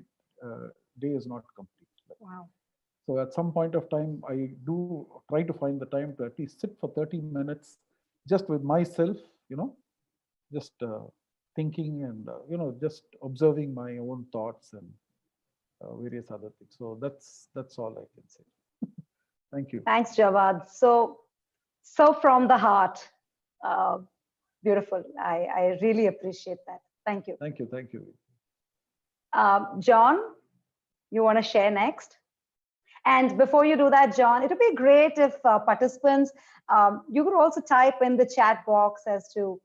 Speaker 5: day is not complete.
Speaker 2: Wow.
Speaker 5: So at some point of time, I do try to find the time to at least sit for 30 minutes just with myself, just thinking and, just observing my own thoughts and various other things. So that's all I can say. Thank you.
Speaker 2: Thanks, Jawad. So from the heart. Beautiful. I really appreciate that. Thank you.
Speaker 5: Thank you. Thank you.
Speaker 2: John, you want to share next? And before you do that, John, it would be great if participants, you could also type in the chat box as to,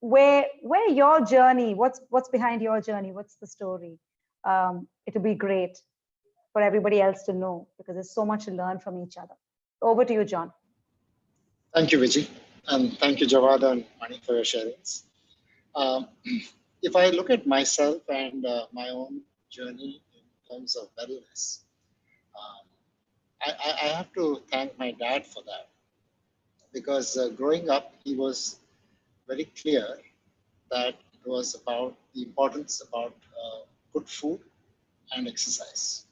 Speaker 2: where your journey, what's behind your journey, what's the story. It would be great for everybody else to know, because there's so much to learn from each other. Over to you, John.
Speaker 6: Thank you, Viji, and thank you, Jawad and Mani, for your sharings. If I look at myself and my own journey in terms of wellness, I have to thank my dad for that, because growing up, he was very clear that it was about the importance about good food and exercise.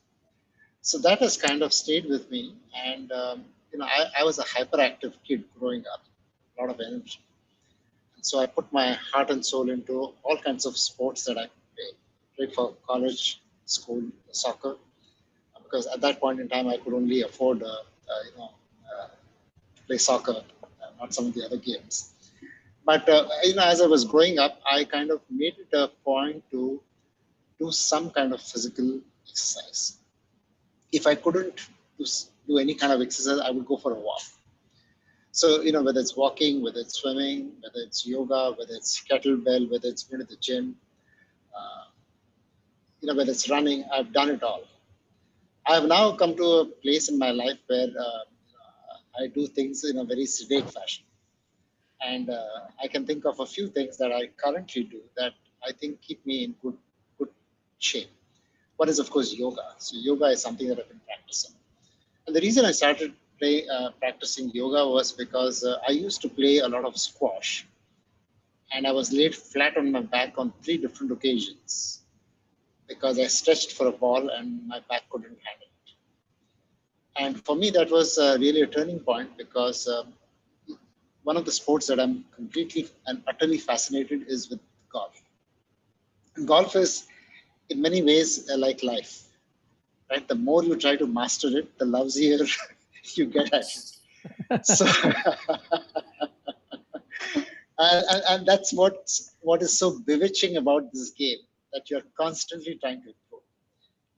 Speaker 6: So that has kind of stayed with me, and I was a hyperactive kid growing up, a lot of energy. And so I put my heart and soul into all kinds of sports that I played for college, school, soccer, because at that point in time, I could only afford, to play soccer, not some of the other games. But as I was growing up, I kind of made it a point to do some kind of physical exercise. If I couldn't do any kind of exercise, I would go for a walk. So, whether it's walking, whether it's swimming, whether it's yoga, whether it's kettlebell, whether it's going to the gym, whether it's running, I've done it all. I have now come to a place in my life where I do things in a very sedate fashion. And I can think of a few things that I currently do that I think keep me in good shape. One is, of course, yoga. So yoga is something that I've been practicing. And the reason I started practicing yoga was because I used to play a lot of squash. And I was laid flat on my back on 3 different occasions because I stretched for a ball and my back couldn't handle it. And for me, that was really a turning point because one of the sports that I'm completely and utterly fascinated is with golf. And golf is, in many ways, like life, right? The more you try to master it, the lousier you get at it. So, and that's what is so bewitching about this game, that you're constantly trying to improve.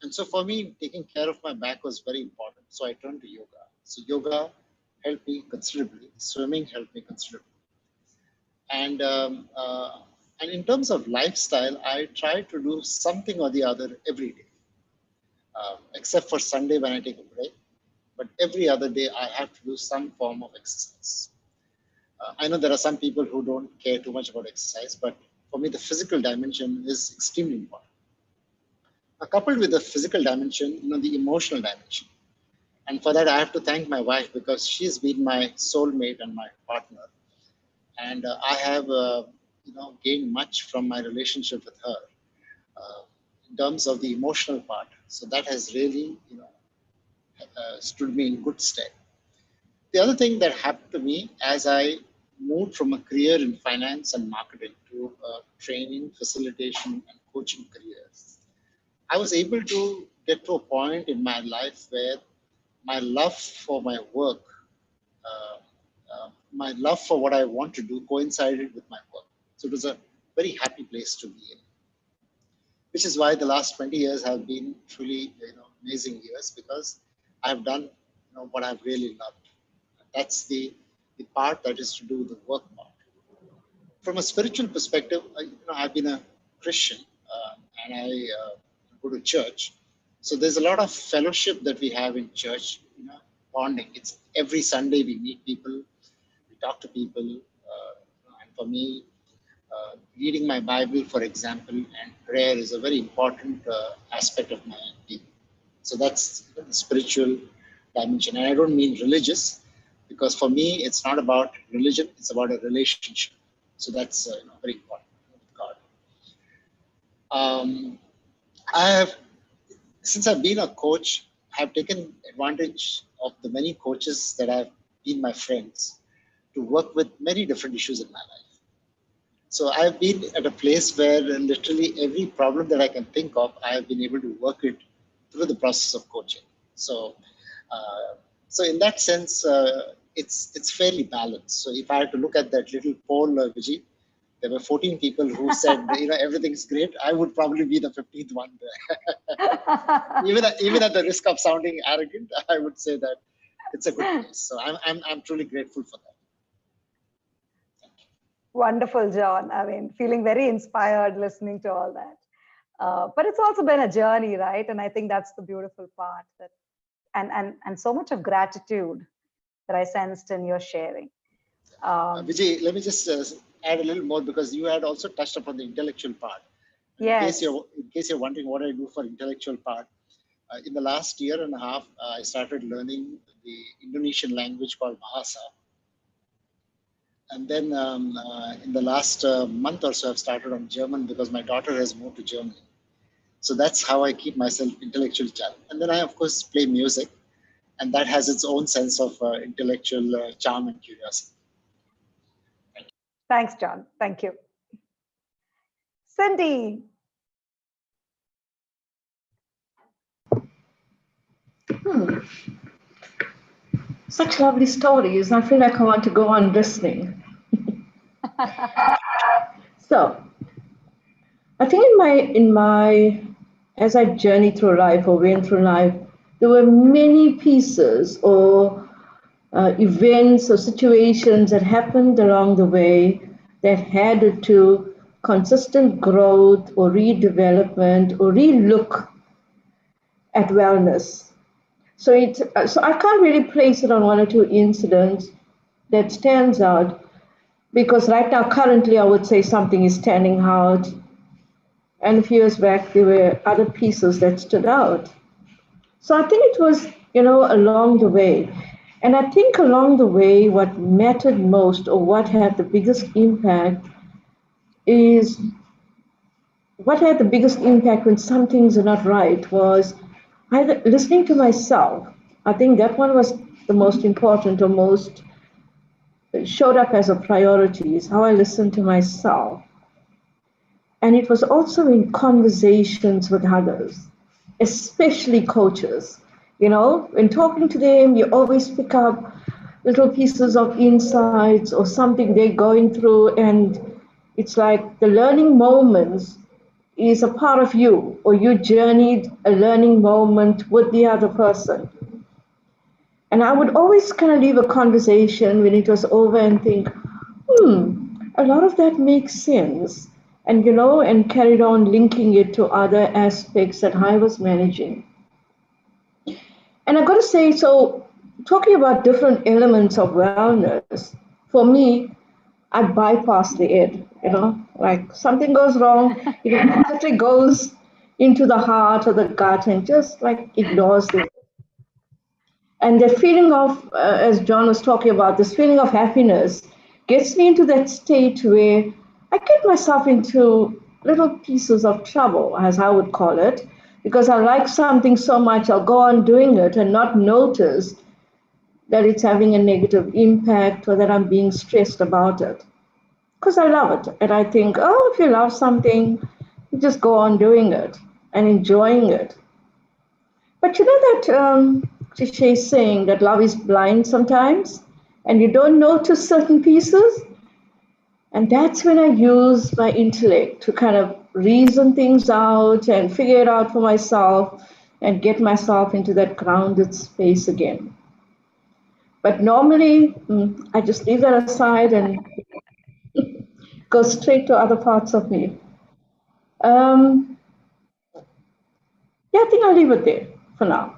Speaker 6: And so for me, taking care of my back was very important. So I turned to yoga. So yoga helped me considerably. Swimming helped me considerably. And in terms of lifestyle, I try to do something or the other every day, except for Sunday when I take a break. But every other day, I have to do some form of exercise. I know there are some people who don't care too much about exercise, but for me, the physical dimension is extremely important. Coupled with the physical dimension, the emotional dimension. And for that, I have to thank my wife because she's been my soulmate and my partner. And I have, gained much from my relationship with her in terms of the emotional part. So that has really, stood me in good stead. The other thing that happened to me as I moved from a career in finance and marketing to training, facilitation, and coaching careers, I was able to get to a point in my life where my love for my work, my love for what I want to do coincided with my work. So it was a very happy place to be in, which is why the last 20 years have been truly amazing years because I've done what I've really loved. That's the part that is to do with the work part. From a spiritual perspective, I've been a Christian and I go to church. So there's a lot of fellowship that we have in church, bonding. It's every Sunday we meet people, we talk to people. And for me, reading my Bible, for example, and prayer is a very important aspect of my being. So that's the spiritual dimension. And I don't mean religious, because for me, it's not about religion, it's about a relationship. So that's very important with God. Since I've been a coach, I've taken advantage of the many coaches that have been my friends to work with many different issues in my life. So I've been at a place where literally every problem that I can think of, I have been able to work it through the process of coaching. So in that sense, it's fairly balanced. So if I had to look at that little poll, Viji, there were 14 people who said, everything's great. I would probably be the 15th one. even at the risk of sounding arrogant, I would say that it's a good place. So I'm truly grateful for that.
Speaker 2: Wonderful, John. I mean, feeling very inspired listening to all that. But it's also been a journey, right? And I think that's the beautiful part, that and so much of gratitude that I sensed in your sharing.
Speaker 6: Vijay, let me just add a little more, because you had also touched upon the intellectual part.
Speaker 2: Yes.
Speaker 6: In case you're wondering what I do for intellectual part, in the last year and a half, I started learning the Indonesian language called Bahasa. And then in the last month or so, I've started on German because my daughter has moved to Germany. So that's how I keep myself intellectually challenged. And then I, of course, play music. And that has its own sense of intellectual charm and curiosity.
Speaker 2: Thanks, John. Thank you. Cindy.
Speaker 3: Such lovely stories. I feel like I want to go on listening. So, I think as I journeyed through life or went through life, there were many pieces or events or situations that happened along the way that added to consistent growth or redevelopment or relook at wellness. So I can't really place it on one or two incidents that stands out, because right now currently I would say something is standing out, and a few years back there were other pieces that stood out. So I think it was, along the way. And I think along the way, what mattered most or what had the biggest impact is what had the biggest impact when some things are not right was either listening to myself. I think that one was the most important or most showed up as a priority, is how I listened to myself. And it was also in conversations with others, especially coaches. When talking to them, you always pick up little pieces of insights or something they're going through. And it's like the learning moments is a part of you, or you journeyed a learning moment with the other person. And I would always kind of leave a conversation when it was over and think, a lot of that makes sense. And, and carried on linking it to other aspects that I was managing. And I've got to say, so talking about different elements of wellness, for me, I bypass the head, like something goes wrong, it immediately goes into the heart or the gut and just like ignores it. And the feeling of, as John was talking about, this feeling of happiness gets me into that state where I get myself into little pieces of trouble, as I would call it, because I like something so much, I'll go on doing it and not notice that it's having a negative impact or that I'm being stressed about it. Because I love it. And I think, if you love something, you just go on doing it and enjoying it. But you know that cliche saying that love is blind sometimes, and you don't notice certain pieces? And that's when I use my intellect to kind of reason things out and figure it out for myself and get myself into that grounded space again. But normally, I just leave that aside and go straight to other parts of me. I think I'll leave it there for now.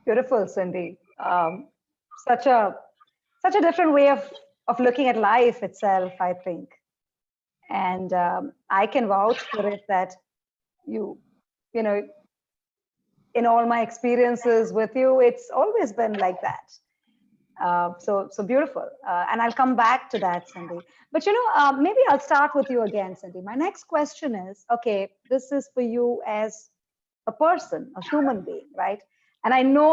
Speaker 2: Beautiful, Cindy. Such a different way of looking at life itself, I think. And I can vouch for it that you know, in all my experiences with you, it's always been like that. So beautiful. And I'll come back to that, Cindy. But maybe I'll start with you again, Cindy. My next question is, okay, this is for you as a person, a human being, right? And I know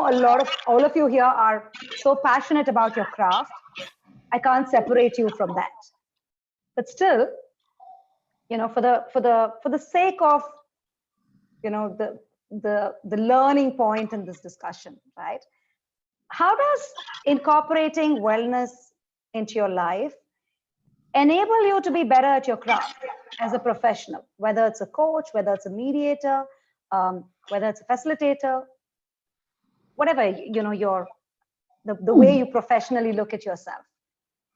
Speaker 2: all of you here are so passionate about your craft. I can't separate you from that. But still, for the sake of, the learning point in this discussion, right? How does incorporating wellness into your life enable you to be better at your craft as a professional, whether it's a coach, whether it's a mediator, whether it's a facilitator, whatever, the way you professionally look at yourself?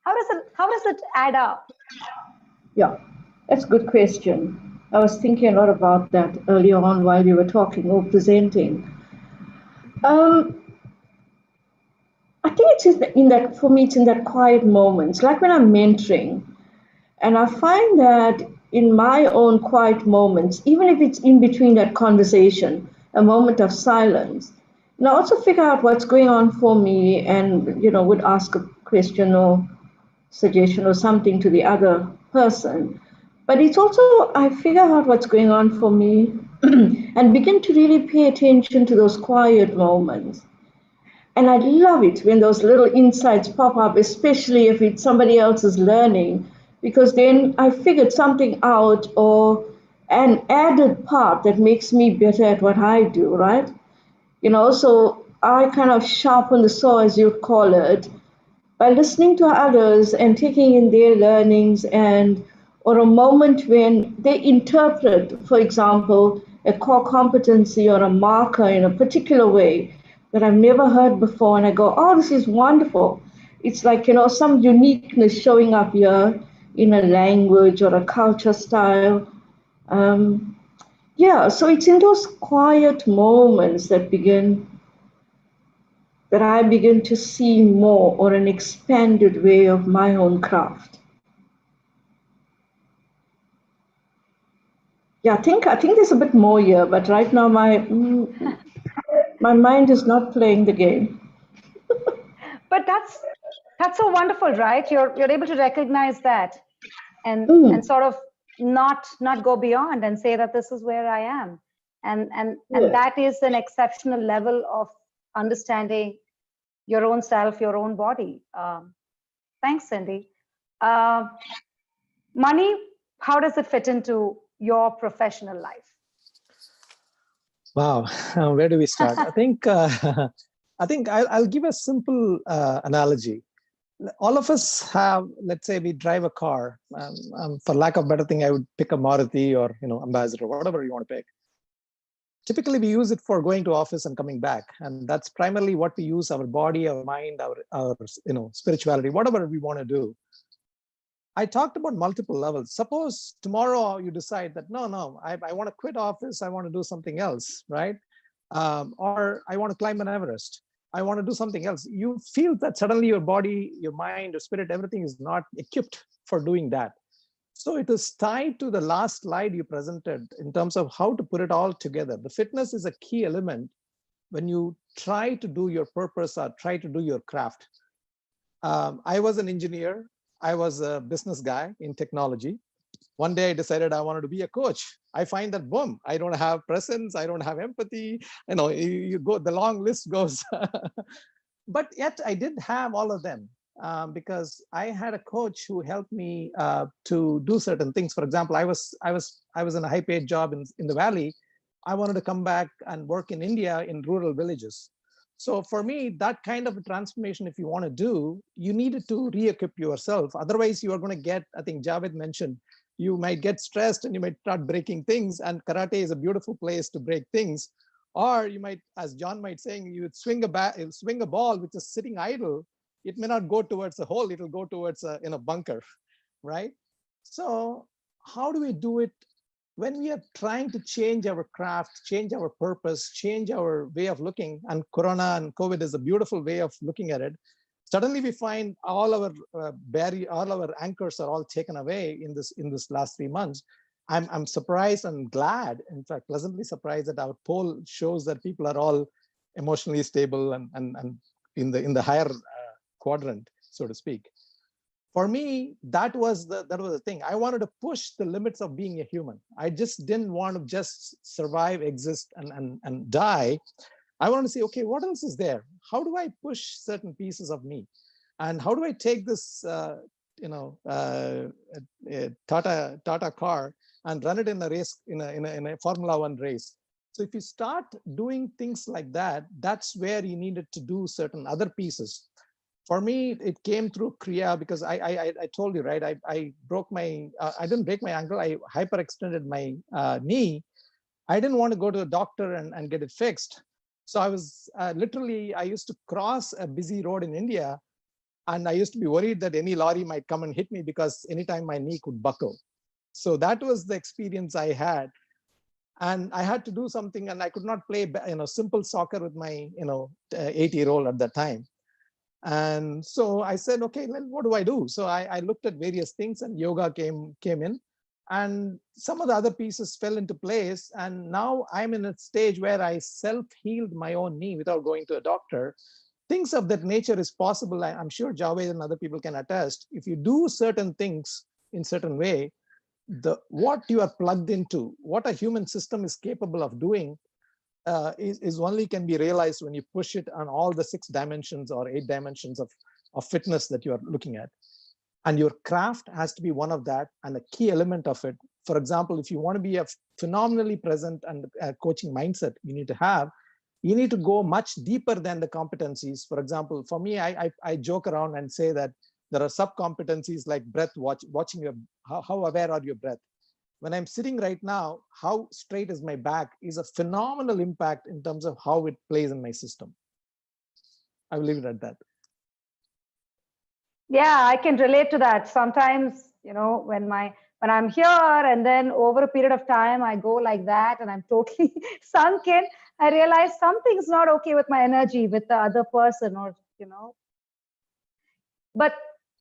Speaker 2: How does it add up?
Speaker 3: Yeah, that's a good question. I was thinking a lot about that earlier on while you were talking or presenting. I think it's in that, for me, it's in that quiet moments, like when I'm mentoring. And I find that in my own quiet moments, even if it's in between that conversation, a moment of silence, and I also figure out what's going on for me and, would ask a question or suggestion or something to the other person. But it's also, I figure out what's going on for me and begin to really pay attention to those quiet moments. And I love it when those little insights pop up, especially if it's somebody else's learning, because then I figured something out or an added part that makes me better at what I do, right? So I kind of sharpen the saw, as you'd call it, by listening to others and taking in their learnings, and or a moment when they interpret, for example, a core competency or a marker in a particular way that I've never heard before, and I go, oh, this is wonderful. It's like, some uniqueness showing up here in a language or a culture style. Yeah, so it's in those quiet moments that I begin to see more, or an expanded way of my own craft. Yeah, I think there's a bit more here, but right now my mind is not playing the game.
Speaker 2: But that's so wonderful, right? You're able to recognize that and
Speaker 3: Mm,
Speaker 2: sort of not go beyond and say that this is where I am. And
Speaker 3: yeah.
Speaker 2: that is an exceptional level of understanding your own self, your own body. Thanks, Cindy. Money, how does it fit into your professional life?
Speaker 4: Wow, where do we start? I think I'll give a simple analogy. All of us have, let's say we drive a car. For lack of better thing, I would pick a Maruti or Ambassador, whatever you want to pick. Typically, we use it for going to office and coming back, and that's primarily what we use our body, our mind, our spirituality, whatever we want to do. I talked about multiple levels. Suppose tomorrow you decide that, no, I want to quit office. I want to do something else, right? Or I want to climb an Everest. I want to do something else. You feel that suddenly your body, your mind, your spirit, everything is not equipped for doing that. So it is tied to the last slide you presented in terms of how to put it all together. The fitness is a key element when you try to do your purpose or try to do your craft. I was an engineer. I was a business guy in technology. One day I decided I wanted to be a coach. I find that, boom, I don't have presence. I don't have empathy. You go, the long list goes. But yet I did have all of them because I had a coach who helped me to do certain things. For example, I was in a high paid job in the Valley. I wanted to come back and work in India in rural villages. So for me, that kind of a transformation, if you want to do, you needed to re-equip yourself. Otherwise, you are going to get, I think Javed mentioned, you might get stressed and you might start breaking things. And karate is a beautiful place to break things. Or you might, as John might saying, you would swing a ball which is sitting idle. It may not go towards a hole. It'll go towards a bunker, right? So how do we do it when we are trying to change our craft, change our purpose, change our way of looking? And Corona and COVID is a beautiful way of looking at it. Suddenly we find all our all our anchors are all taken away in this last 3 months. I'm surprised and glad, in fact, pleasantly surprised that our poll shows that people are all emotionally stable and in the higher quadrant, so to speak. For me, that was the thing. I wanted to push the limits of being a human. I just didn't want to just survive, exist, and die. I want to say, okay, what else is there? How do I push certain pieces of me? And how do I take this, Tata car and run it in a race, in a Formula One race? So if you start doing things like that, that's where you needed to do certain other pieces. For me, it came through Kriya because I told you, right? I broke my, I didn't break my ankle. I hyperextended my knee. I didn't want to go to a doctor and get it fixed. So I was literally, I used to cross a busy road in India, and I used to be worried that any lorry might come and hit me because anytime my knee could buckle. So that was the experience I had. And I had to do something, and I could not play, simple soccer with my, 8-year-old at that time. And so I said, okay, then what do I do? So I looked at various things, and yoga came in. And some of the other pieces fell into place. And now I'm in a stage where I self-healed my own knee without going to a doctor. Things of that nature is possible. I'm sure Javed and other people can attest. If you do certain things in certain way, what you are plugged into, what a human system is capable of doing is only can be realized when you push it on all the 6 dimensions or 8 dimensions of fitness that you are looking at. And your craft has to be one of that and a key element of it. For example, if you want to be a phenomenally present and coaching mindset, you need to have, you need to go much deeper than the competencies. For example, for me, I joke around and say that there are sub-competencies like breath watching your, how aware are your breath. When I'm sitting right now, how straight is my back is a phenomenal impact in terms of how it plays in my system. I will leave it at that.
Speaker 2: Yeah, I can relate to that. Sometimes, you know, when I'm here and then over a period of time, I go like that and I'm totally sunk in. I realize something's not okay with my energy with the other person, or, you know, but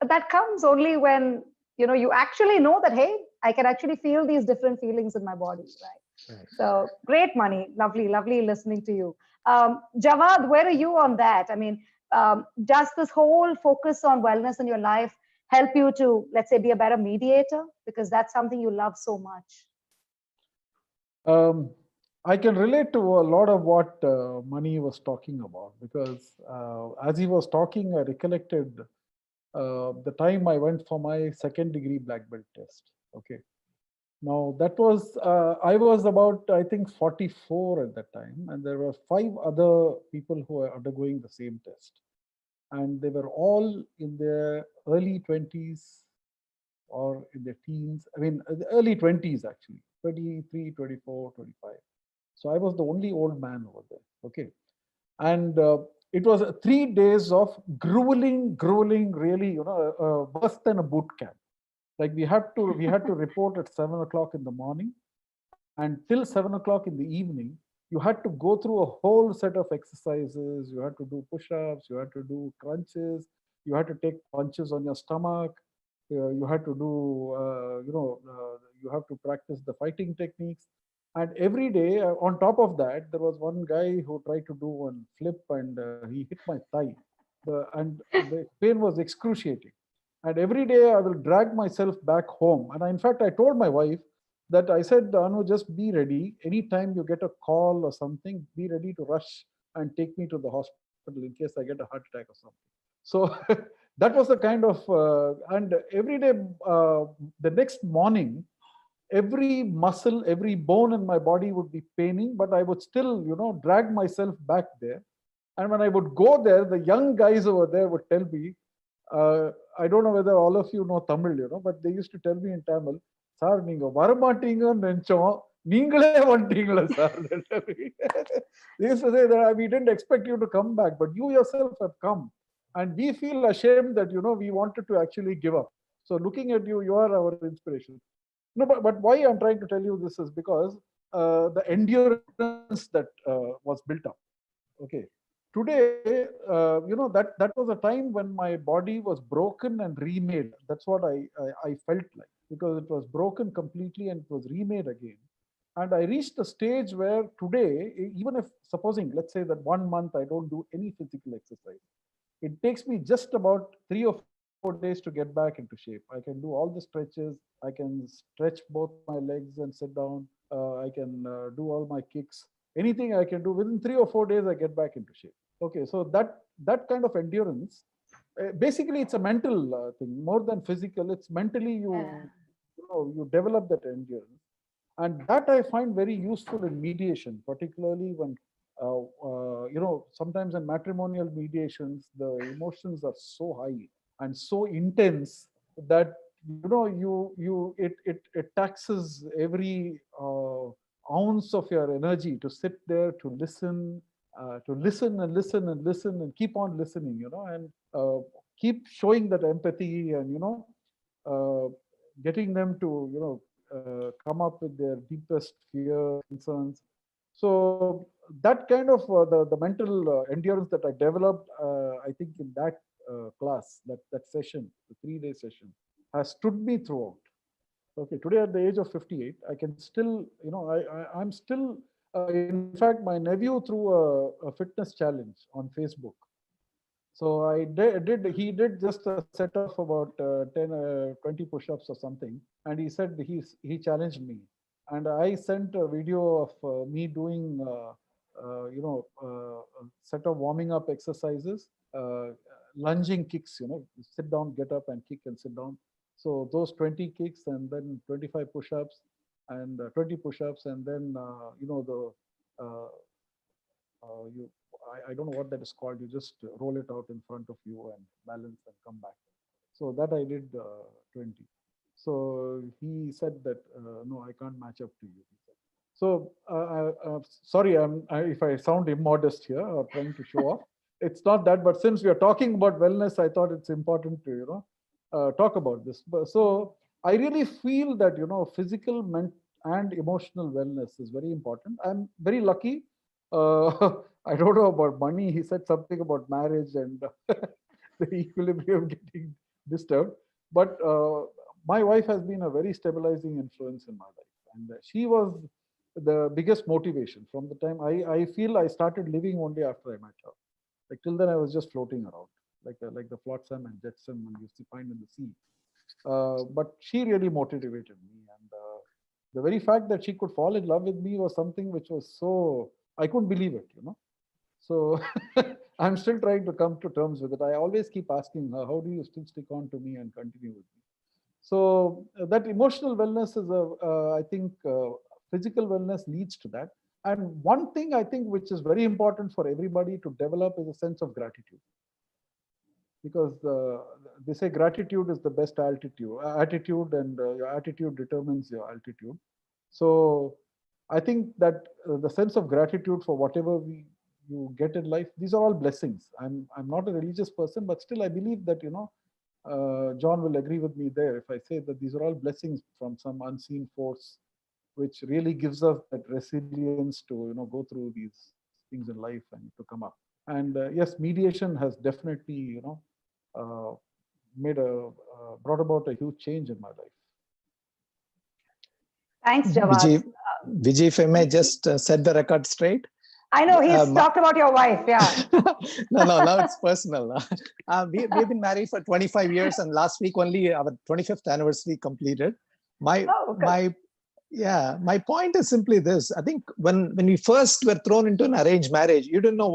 Speaker 2: that comes only when, you know, you actually know that, hey, I can actually feel these different feelings in my body, right? So great, Mani. Lovely listening to you. Jawad, where are you on that? I mean, does this whole focus on wellness in your life help you to, let's say, be a better mediator? Because that's something you love so much.
Speaker 5: I can relate to a lot of what Mani was talking about, because as he was talking, I recollected the time I went for my second degree black belt test. Okay. Now that was, I was about, I think 44 at that time, and there were 5 other people who were undergoing the same test. And they were all in their early 20s or in their teens. I mean, early 20s actually, 23, 24, 25. So I was the only old man over there. Okay. And it was 3 days of grueling, really, you know, worse than a boot camp. Like we had to report at 7 o'clock in the morning, and till 7 o'clock in the evening, you had to go through a whole set of exercises. You had to do push-ups, you had to do crunches, you had to take punches on your stomach, you had to do, you have to practice the fighting techniques. And every day, on top of that, there was one guy who tried to do one flip, and he hit my thigh. And the pain was excruciating. And every day I will drag myself back home. And in fact, I told my wife that I said, Anu, just be ready. Anytime you get a call or something, be ready to rush and take me to the hospital in case I get a heart attack or something. So that was the kind of, and every day, the next morning, every muscle, every bone in my body would be paining, but I would still, you know, drag myself back there. And when I would go there, the young guys over there would tell me, I don't know whether all of you know Tamil, you know, but they used to tell me in Tamil, Sir, நீங்க வரமாட்டீங்கன்னு நினைச்சோம், நீங்களே வந்துட்டீங்களா sir? They used to say that we didn't expect you to come back, but you yourself have come. And we feel ashamed that, you know, we wanted to actually give up. So looking at you, you are our inspiration. No, but why I'm trying to tell you this is because the endurance that was built up. Okay. Today, you know, that was a time when my body was broken and remade. That's what I felt like, because it was broken completely and it was remade again. And I reached a stage where today, even if supposing, let's say that 1 month I don't do any physical exercise, it takes me just about 3 or 4 days to get back into shape. I can do all the stretches. I can stretch both my legs and sit down. I can do all my kicks. Anything I can do within 3 or 4 days, I get back into shape. Okay, so that kind of endurance, basically, it's a mental thing more than physical. It's mentally you develop that endurance, and that I find very useful in mediation, particularly when you know, sometimes in matrimonial mediations, the emotions are so high and so intense that, you know, it taxes every ounce of your energy to sit there to listen and keep on listening, you know, and keep showing that empathy, and, you know, getting them to, you know, come up with their deepest fear, concerns. So that kind of the mental endurance that I developed, I think in that class, that session, the 3-day session, has stood me throughout. Okay, today at the age of 58, I can still, you know, I'm still, in fact, my nephew threw a fitness challenge on Facebook. So he did just a set of about 10, 20 push-ups or something. And he said he challenged me. And I sent a video of me doing, you know, a set of warming up exercises, lunging kicks, you know, sit down, get up and kick and sit down. So those 20 kicks and then 25 push-ups and 20 push-ups, and then, you know, the I don't know what that is called. You just roll it out in front of you and balance and come back. So that I did 20. So he said that, no, I can't match up to you. So sorry, if I sound immodest here or trying to show off, it's not that. But since we are talking about wellness, I thought it's important to talk about this. So I really feel that physical, mental, and emotional wellness is very important. I'm very lucky. I don't know about money. He said something about marriage and the equilibrium getting disturbed. But my wife has been a very stabilizing influence in my life, and she was the biggest motivation from the time I feel I started living only after I met her. Like till then, I was just floating around, like the flotsam and jetsam you used to find in the sea. But she really motivated me, and the very fact that she could fall in love with me was something which was so, I couldn't believe it, So I'm still trying to come to terms with it. I always keep asking her, how do you still stick on to me and continue with me? So that emotional wellness is I think physical wellness leads to that. And one thing I think which is very important for everybody to develop is a sense of gratitude. Because they say gratitude is the best attitude, and your attitude determines your altitude. So I think that the sense of gratitude for whatever you get in life, these are all blessings. I'm not a religious person, but still I believe that John will agree with me there if I say that these are all blessings from some unseen force, which really gives us that resilience to go through these things in life and to come up. And yes, mediation has definitely brought about a huge change in my life.
Speaker 2: Thanks, Jawad.
Speaker 4: Viji, if I may just set the record straight.
Speaker 2: I know he's talked about your wife, yeah.
Speaker 4: No, now it's personal. We've been married for 25 years, and last week only our 25th anniversary completed. My point is simply this. I think when we first were thrown into an arranged marriage, you didn't know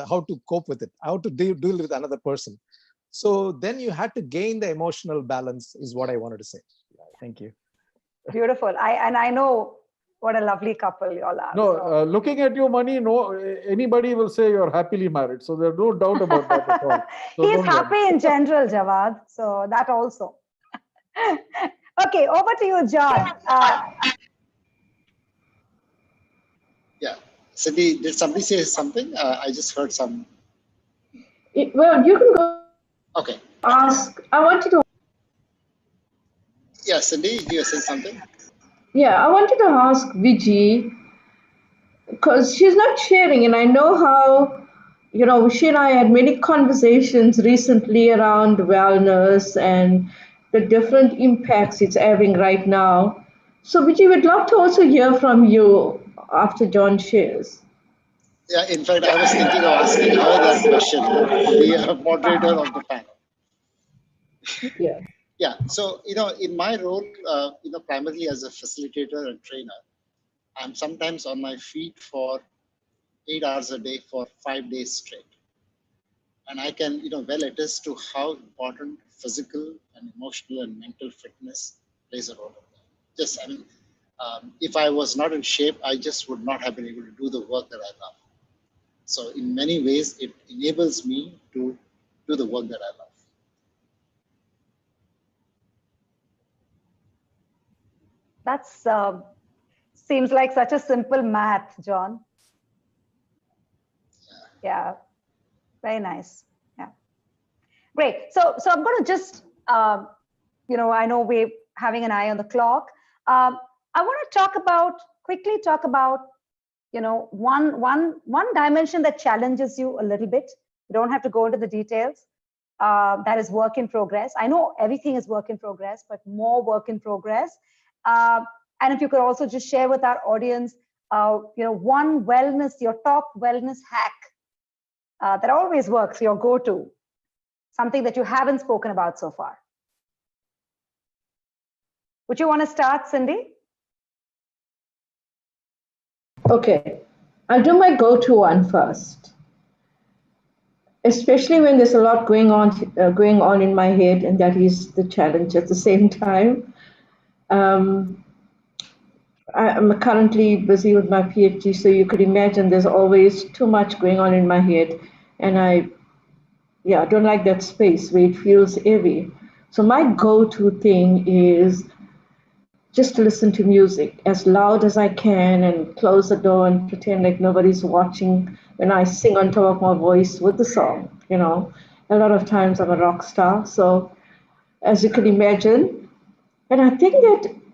Speaker 4: how to cope with it, how to deal with another person. So then you had to gain the emotional balance, is what I wanted to say. Thank you.
Speaker 2: Beautiful. I know what a lovely couple you all are.
Speaker 5: No, looking at you, Mani, no, anybody will say you're happily married. So there's no doubt about that at all. So
Speaker 2: he's happy in general, Jawad. So that also. Okay, over to you, John.
Speaker 6: Yeah. Cindy, did somebody say something? I just heard some.
Speaker 3: Well, you can go.
Speaker 6: Okay.
Speaker 3: Ask. I wanted to.
Speaker 6: Yeah, Cindy, you say something?
Speaker 3: Yeah, I wanted to ask Viji, because she's not sharing, and I know how, she and I had many conversations recently around wellness and the different impacts it's having right now. So Viji, we'd love to also hear from you after John shares.
Speaker 6: Yeah, in fact, I was thinking of asking her that question, the moderator of the panel.
Speaker 3: Yeah.
Speaker 6: Yeah, so, in my role, primarily as a facilitator and trainer, I'm sometimes on my feet for 8 hours a day for 5 days straight. And I can, well attest to how important physical and emotional and mental fitness plays a role in that. If I was not in shape, I just would not have been able to do the work that I love. So in many ways, it enables me to do the work that I love.
Speaker 2: That's seems like such a simple math, John. Yeah, very nice. Yeah, great. So I'm going to just, I know we're having an eye on the clock. I want to quickly talk about, one dimension that challenges you a little bit. You don't have to go into the details. That is work in progress. I know everything is work in progress, but more work in progress. And if you could also just share with our audience, one wellness, your top wellness hack that always works, your go-to, something that you haven't spoken about so far. Would you want to start, Cindy?
Speaker 3: Okay, I'll do my go-to one first. Especially when there's a lot going on in my head, and that is the challenge at the same time. I'm currently busy with my PhD, so you could imagine there's always too much going on in my head. And I don't like that space where it feels heavy. So my go-to thing is just to listen to music as loud as I can and close the door and pretend like nobody's watching when I sing on top of my voice with the song. A lot of times I'm a rock star. So as you can imagine, and I think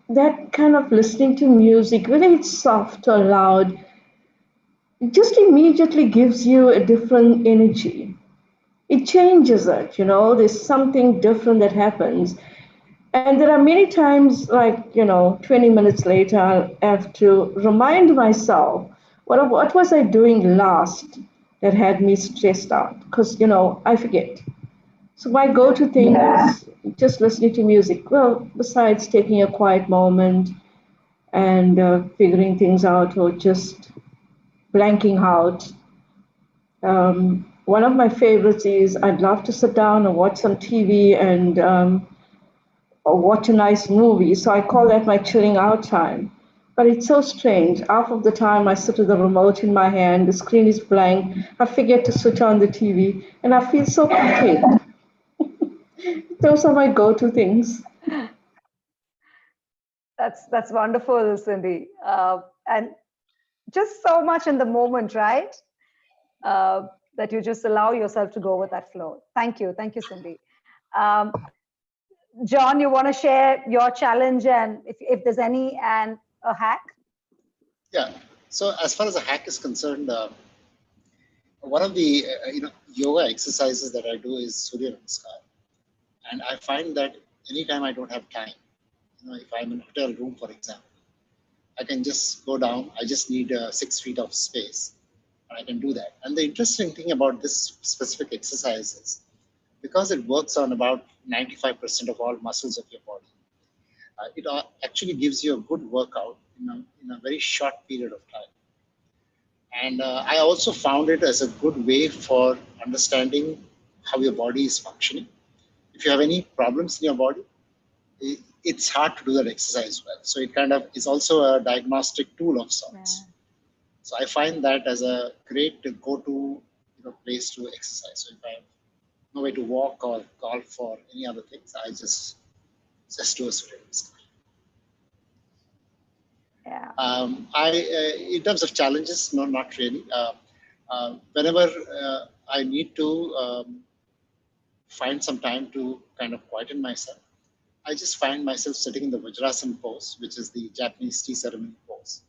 Speaker 3: that kind of listening to music, whether it's soft or loud, it just immediately gives you a different energy. It changes it, there's something different that happens. And there are many times, like, 20 minutes later, I have to remind myself, what was I doing last that had me stressed out? Because, I forget. So my go-to thing is just listening to music. Well, besides taking a quiet moment and figuring things out or just blanking out. One of my favorites is I'd love to sit down and watch some TV and or watch a nice movie. So I call that my chilling out time. But it's so strange. Half of the time I sit with the remote in my hand, the screen is blank, I forget to switch on the TV, and I feel so content. Those are my go-to things.
Speaker 2: That's wonderful, Cindy. And just so much in the moment, right? That you just allow yourself to go with that flow. Thank you, Cindy. John, you want to share your challenge and if there's any and a hack?
Speaker 6: Yeah. So as far as a hack is concerned, one of the yoga exercises that I do is Surya Namaskar, and I find that anytime I don't have time, if I'm in a hotel room, for example, I can just go down. I just need 6 feet of space, and I can do that. And the interesting thing about this specific exercise is because it works on about 95% of all muscles of your body, it actually gives you a good workout in a very short period of time. And I also found it as a good way for understanding how your body is functioning. If you have any problems in your body, it's hard to do that exercise well. So it kind of is also a diagnostic tool of sorts. Yeah. So I find that as a great go-to place to exercise. So if I have no way to walk or golf or any other things, I just do a Surya Namaskar.
Speaker 2: Yeah.
Speaker 6: In terms of challenges, no, not really. Whenever I need to find some time to kind of quieten myself, I just find myself sitting in the Vajrasana pose, which is the Japanese tea ceremony pose.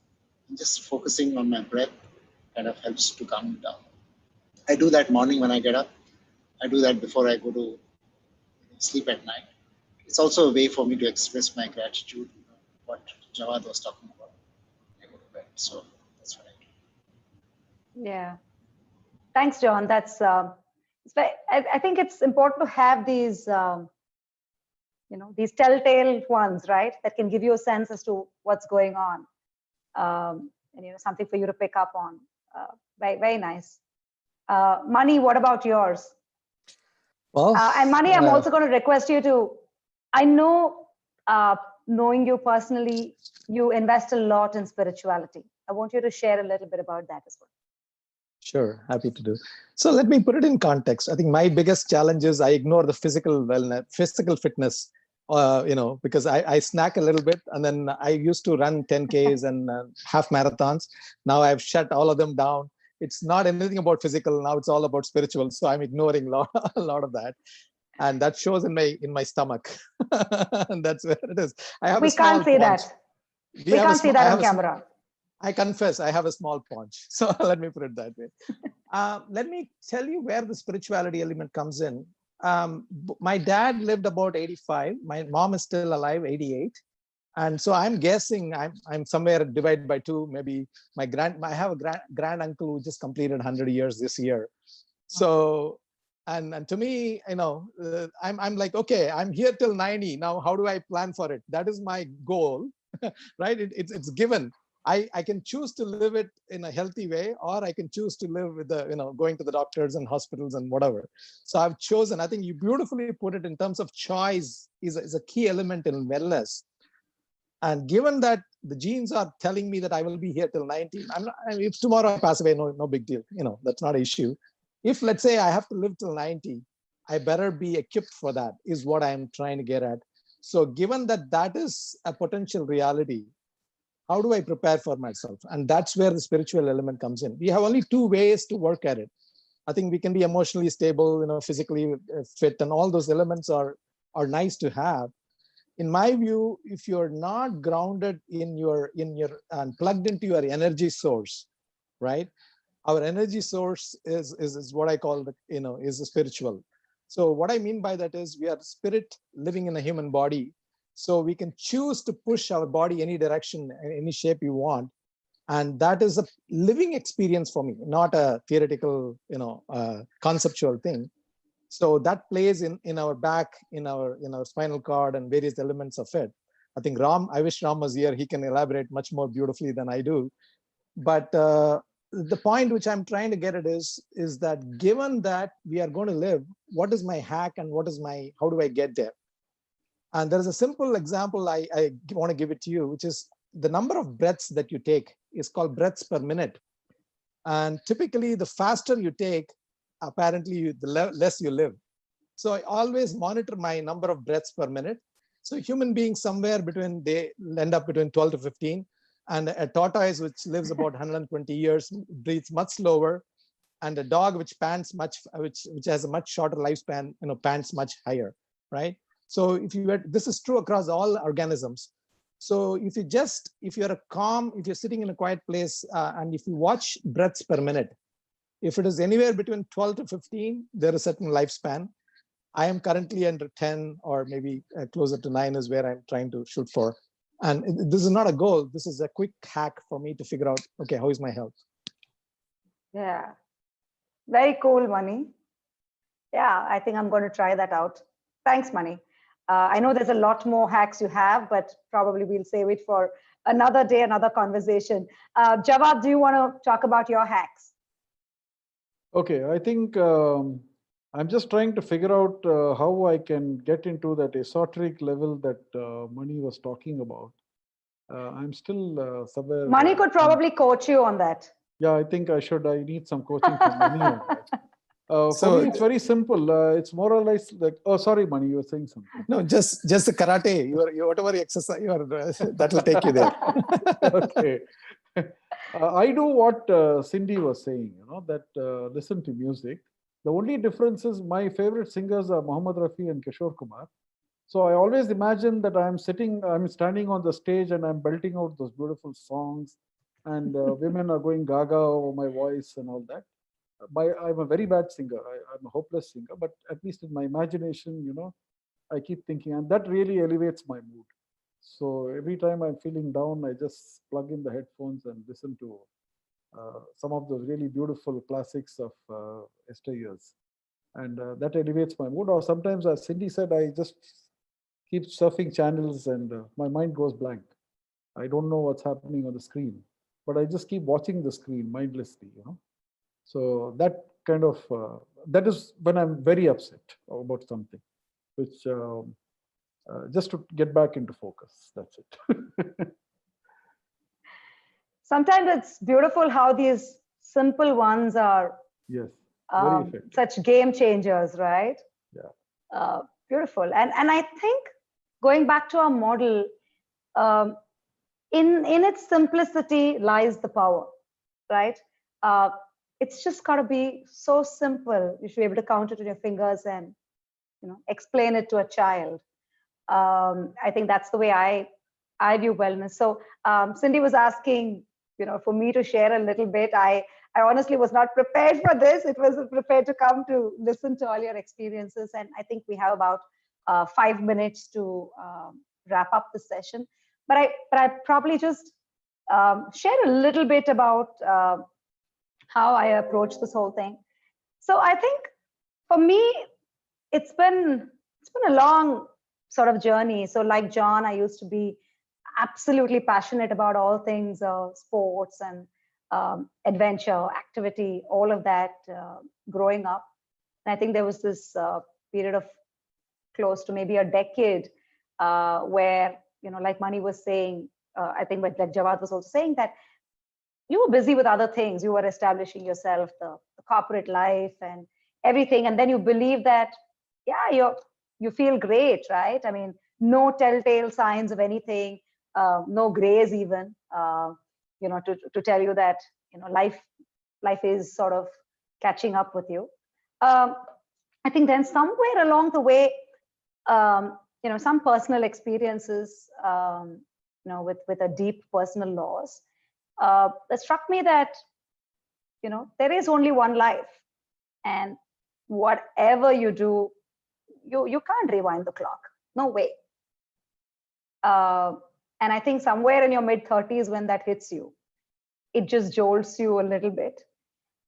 Speaker 6: And just focusing on my breath kind of helps to calm me down. I do that morning when I get up. I do that before I go to sleep at night. It's also a way for me to express my gratitude, what Jawad was talking about. I go to bed. So that's what I do.
Speaker 2: Yeah. Thanks, John. That's I think it's important to have these these telltale ones, right? That can give you a sense as to what's going on, and something for you to pick up on. Very, very nice. Mani, what about yours?
Speaker 4: Well,
Speaker 2: and Mani, I'm also going to request you to. I know, knowing you personally, you invest a lot in spirituality. I want you to share a little bit about that as well.
Speaker 4: Sure, happy to do. So let me put it in context. I think my biggest challenge is I ignore the physical wellness, physical fitness, because I snack a little bit, and then I used to run 10Ks and half marathons. Now I've shut all of them down. It's not anything about physical. Now it's all about spiritual. So I'm ignoring a lot of that. And that shows in my stomach. And that's where it is. I have
Speaker 2: we can't see that. We can't see that on camera.
Speaker 4: I confess, I have a small paunch. So let me put it that way. Let me tell you where the spirituality element comes in. My dad lived about 85. My mom is still alive, 88. And so I'm guessing I'm somewhere divided by 2. Maybe I have a grand uncle who just completed 100 years this year. So, and to me, I'm like, okay, I'm here till 90. Now, how do I plan for it? That is my goal, right? It's given. I can choose to live it in a healthy way, or I can choose to live with going to the doctors and hospitals and whatever. So I've chosen. I think you beautifully put it in terms of choice is a key element in wellness. And given that the genes are telling me that I will be here till 90, if tomorrow I pass away, no big deal. That's not an issue. If let's say I have to live till 90, I better be equipped for that, is what I'm trying to get at. So given that that is a potential reality, how do I prepare for myself? And that's where the spiritual element comes in. We have only 2 ways to work at it. I think we can be emotionally stable, physically fit, and all those elements are nice to have. In my view, if you're not grounded in your and plugged into your energy source, right? Our energy source is what I call is a spiritual. So what I mean by that is we are spirit living in a human body. So we can choose to push our body any direction, any shape you want. And that is a living experience for me, not a theoretical, conceptual thing. So that plays in our back, in our spinal cord and various elements of it. I think I wish Ram was here. He can elaborate much more beautifully than I do. But the point which I'm trying to get at is that given that we are going to live, what is my hack and how do I get there? And there's a simple example I want to give it to you, which is the number of breaths that you take is called breaths per minute. And typically the faster you take, apparently the less you live. So I always monitor my number of breaths per minute. So human beings they end up between 12 to 15. And a tortoise, which lives about 120 years, breathes much slower. And a dog which pants which has a much shorter lifespan, pants much higher, right? So this is true across all organisms. So if you're sitting in a quiet place and if you watch breaths per minute, if it is anywhere between 12 to 15, there is a certain lifespan. I am currently under 10 or maybe closer to 9 is where I'm trying to shoot for. And this is not a goal. This is a quick hack for me to figure out, okay, how is my health?
Speaker 2: Yeah. Very cool, Mani. Yeah, I think I'm going to try that out. Thanks, Mani. I know there's a lot more hacks you have, but probably we'll save it for another day, another conversation. Jawad, do you want to talk about your hacks?
Speaker 5: Okay, I think I'm just trying to figure out how I can get into that esoteric level that Mani was talking about. I'm still somewhere.
Speaker 2: Mani could probably coach you on that.
Speaker 5: Yeah, I think I need some coaching from Mani on that. For me, it's very simple. It's more or less like, oh, sorry, Mani, you were saying something.
Speaker 4: No, just the karate. You whatever exercise that will take you there.
Speaker 5: Okay. I do what Cindy was saying, that listen to music. The only difference is my favorite singers are Muhammad Rafi and Kishore Kumar. So I always imagine that I'm standing on the stage and I'm belting out those beautiful songs, and women are going gaga over my voice and all that. I'm a very bad singer. I'm a hopeless singer, but at least in my imagination, I keep thinking, and that really elevates my mood. So every time I'm feeling down, I just plug in the headphones and listen to some of those really beautiful classics of yesteryears. And that elevates my mood. Or sometimes, as Cindy said, I just keep surfing channels and my mind goes blank. I don't know what's happening on the screen, but I just keep watching the screen mindlessly, So that kind of, that is when I'm very upset about something, which just to get back into focus, that's it.
Speaker 2: Sometimes it's beautiful how these simple ones are
Speaker 5: Yes,
Speaker 2: such game changers, right?
Speaker 5: Yeah.
Speaker 2: Beautiful. And I think going back to our model, in its simplicity lies the power, right? It's just got to be so simple. You should be able to count it on your fingers and explain it to a child. I think that's the way I view wellness. So Cindy was asking, for me to share a little bit. I honestly was not prepared for this. It was prepared to come to listen to all your experiences. And I think we have about 5 minutes to wrap up the session. But I probably just share a little bit about how I approach this whole thing. So I think for me, it's been a long sort of journey. So like John, I used to be absolutely passionate about all things sports and adventure, activity, all of that growing up. And I think there was this period of close to maybe a decade where like Mani was saying, I think like Jawad was also saying that you were busy with other things. You were establishing yourself, the corporate life and everything. And then you believe that, yeah, you feel great, right? I mean, no telltale signs of anything, no grays even, to tell you that, life is sort of catching up with you. I think then somewhere along the way, some personal experiences, with a deep personal loss, that struck me that, there is only one life, and whatever you do, you can't rewind the clock. No way. And I think somewhere in your mid 30s, when that hits you, it just jolts you a little bit.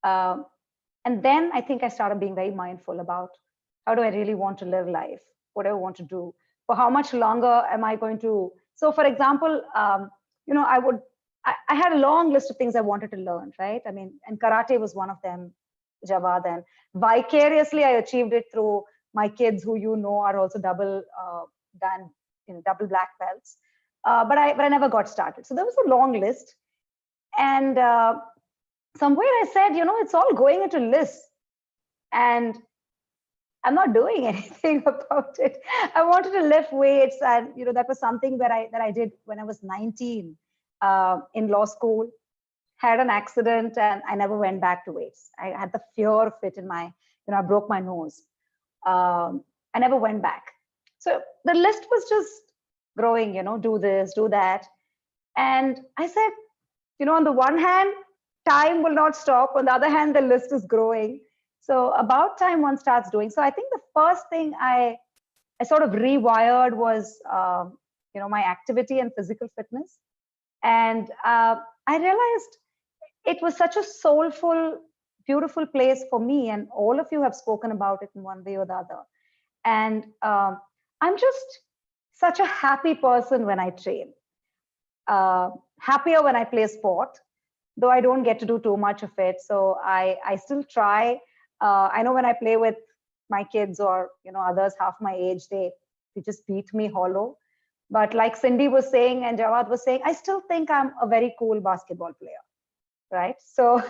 Speaker 2: And then I think I started being very mindful about, how do I really want to live life? What do I want to do? For how much longer am I going to? So for example, I had a long list of things I wanted to learn, right? I mean, and karate was one of them, Jawad, and vicariously I achieved it through my kids, who are also double black belts. But I never got started. So there was a long list, and somewhere I said, it's all going into lists, and I'm not doing anything about it. I wanted to lift weights, and that was something that I did when I was 19 in law school. Had an accident, and I never went back to weights. I had the fear of it in my, I broke my nose. I never went back. So the list was just growing, do this, do that. And I said, on the one hand, time will not stop. On the other hand, the list is growing. So about time one starts doing. So I think the first thing I sort of rewired was, my activity and physical fitness. And I realized it was such a soulful, beautiful place for me. And all of you have spoken about it in one way or the other. And I'm just such a happy person when I train. Happier when I play sport, though I don't get to do too much of it. So I still try. I know when I play with my kids or others half my age, they just beat me hollow. But like Cindy was saying and Jawad was saying, I still think I'm a very cool basketball player, right? So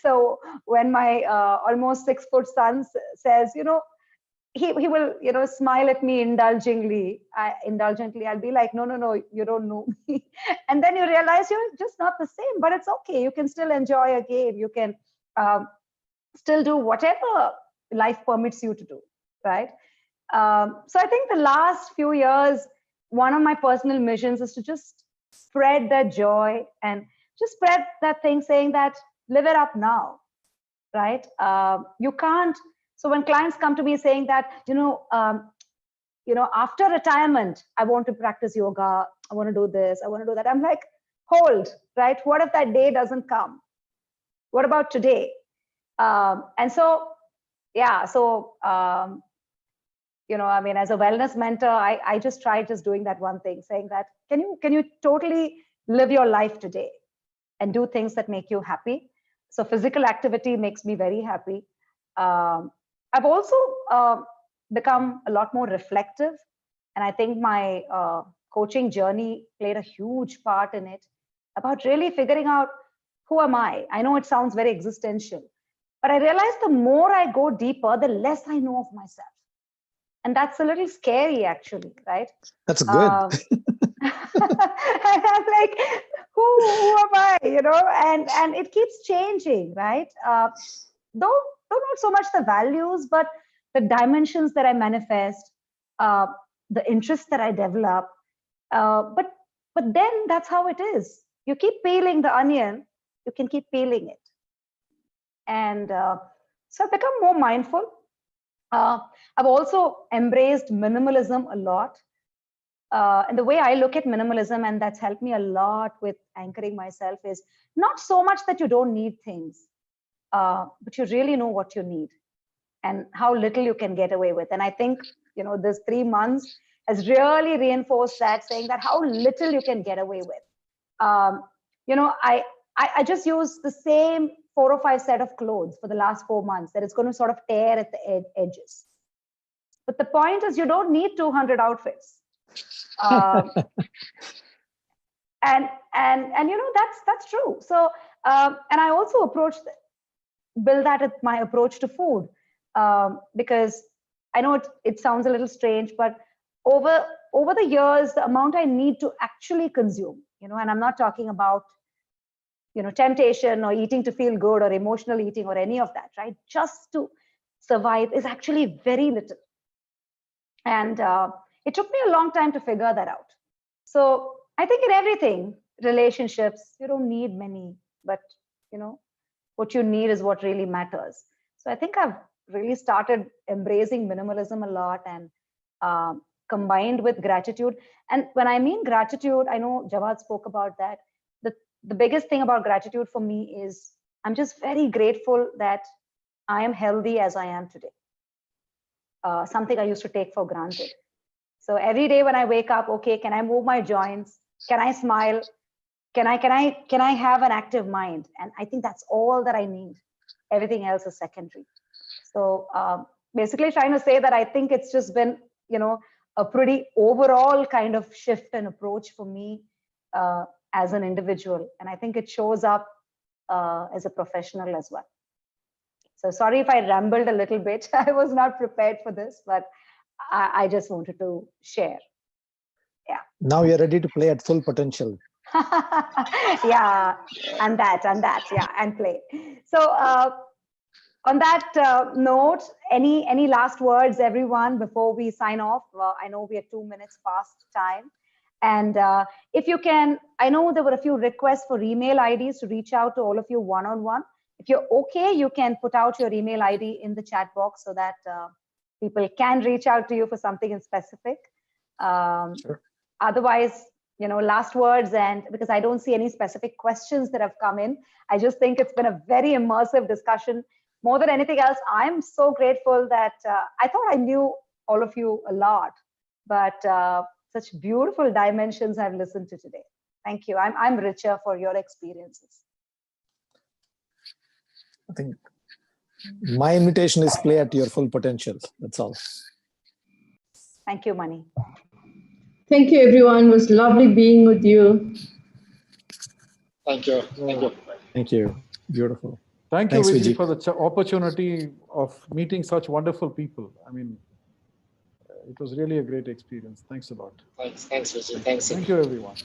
Speaker 2: so when my almost 6 foot son says, he will smile at me indulgently. I'll be like, no, you don't know me. And then you realize you're just not the same, but it's okay. You can still enjoy a game. You can still do whatever life permits you to do, right? So I think the last few years, one of my personal missions is to just spread that joy and just spread that thing saying that live it up now, right? You can't. So when clients come to me saying that, after retirement, I want to practice yoga, I want to do this, I want to do that. I'm like, hold, right? What if that day doesn't come? What about today? And so, yeah, so, I mean, as a wellness mentor, I just try just doing that one thing, saying that, can you totally live your life today and do things that make you happy? So physical activity makes me very happy. I've also become a lot more reflective. And I think my coaching journey played a huge part in it, about really figuring out, who am I? I know it sounds very existential, but I realize the more I go deeper, the less I know of myself. And that's a little scary, actually, right?
Speaker 4: That's good.
Speaker 2: And I'm like, who am I? And it keeps changing, right? Though not so much the values, but the dimensions that I manifest, the interests that I develop. But then that's how it is. You keep peeling the onion, you can keep peeling it. And so I've become more mindful. I've also embraced minimalism a lot. And the way I look at minimalism, and that's helped me a lot with anchoring myself, is not so much that you don't need things, but you really know what you need and how little you can get away with. And I think, this 3 months has really reinforced that, saying that how little you can get away with. I just use the same 4 or 5 set of clothes for the last 4 months that it's going to sort of tear at the edges. But the point is, you don't need 200 outfits. And that's true. So and I also build that with my approach to food, because I know it sounds a little strange, but over the years, the amount I need to actually consume, and I'm not talking about temptation or eating to feel good or emotional eating or any of that, right? Just to survive is actually very little. And it took me a long time to figure that out. So I think in everything, relationships, you don't need many, but what you need is what really matters. So I think I've really started embracing minimalism a lot, and combined with gratitude. And when I mean gratitude, I know Jawad spoke about that. The biggest thing about gratitude for me is I'm just very grateful that I am healthy as I am today. Something I used to take for granted. So every day when I wake up, okay, can I move my joints? Can I smile? Can I have an active mind? And I think that's all that I need. Everything else is secondary. So basically trying to say that I think it's just been, a pretty overall kind of shift and approach for me as an individual. And I think it shows up as a professional as well. So sorry if I rambled a little bit. I was not prepared for this, but I just wanted to share. Yeah.
Speaker 4: Now you're ready to play at full potential.
Speaker 2: Yeah, and play. So on that note, any last words, everyone, before we sign off? I know we are 2 minutes past time. And if you can, I know there were a few requests for email IDs to reach out to all of you one-on-one. If you're okay, you can put out your email ID in the chat box so that people can reach out to you for something in specific.
Speaker 4: Sure.
Speaker 2: Otherwise, last words, and because I don't see any specific questions that have come in, I just think it's been a very immersive discussion. More than anything else, I'm so grateful that I thought I knew all of you a lot, but such beautiful dimensions I've listened to today. Thank you. I'm richer for your experiences.
Speaker 4: I think my invitation is play at your full potential. That's all.
Speaker 2: Thank you, Mani.
Speaker 3: Thank you, everyone. It was lovely being with you.
Speaker 6: Thank you. Thank you.
Speaker 4: Thank you. Beautiful.
Speaker 5: Thank you,
Speaker 4: Thanks,
Speaker 5: Viji,
Speaker 4: Viji,
Speaker 5: for the opportunity of meeting such wonderful people. I mean, it was really a great experience. Thanks a lot.
Speaker 6: Thanks, Vijay. Thanks.
Speaker 5: Thank you, everyone.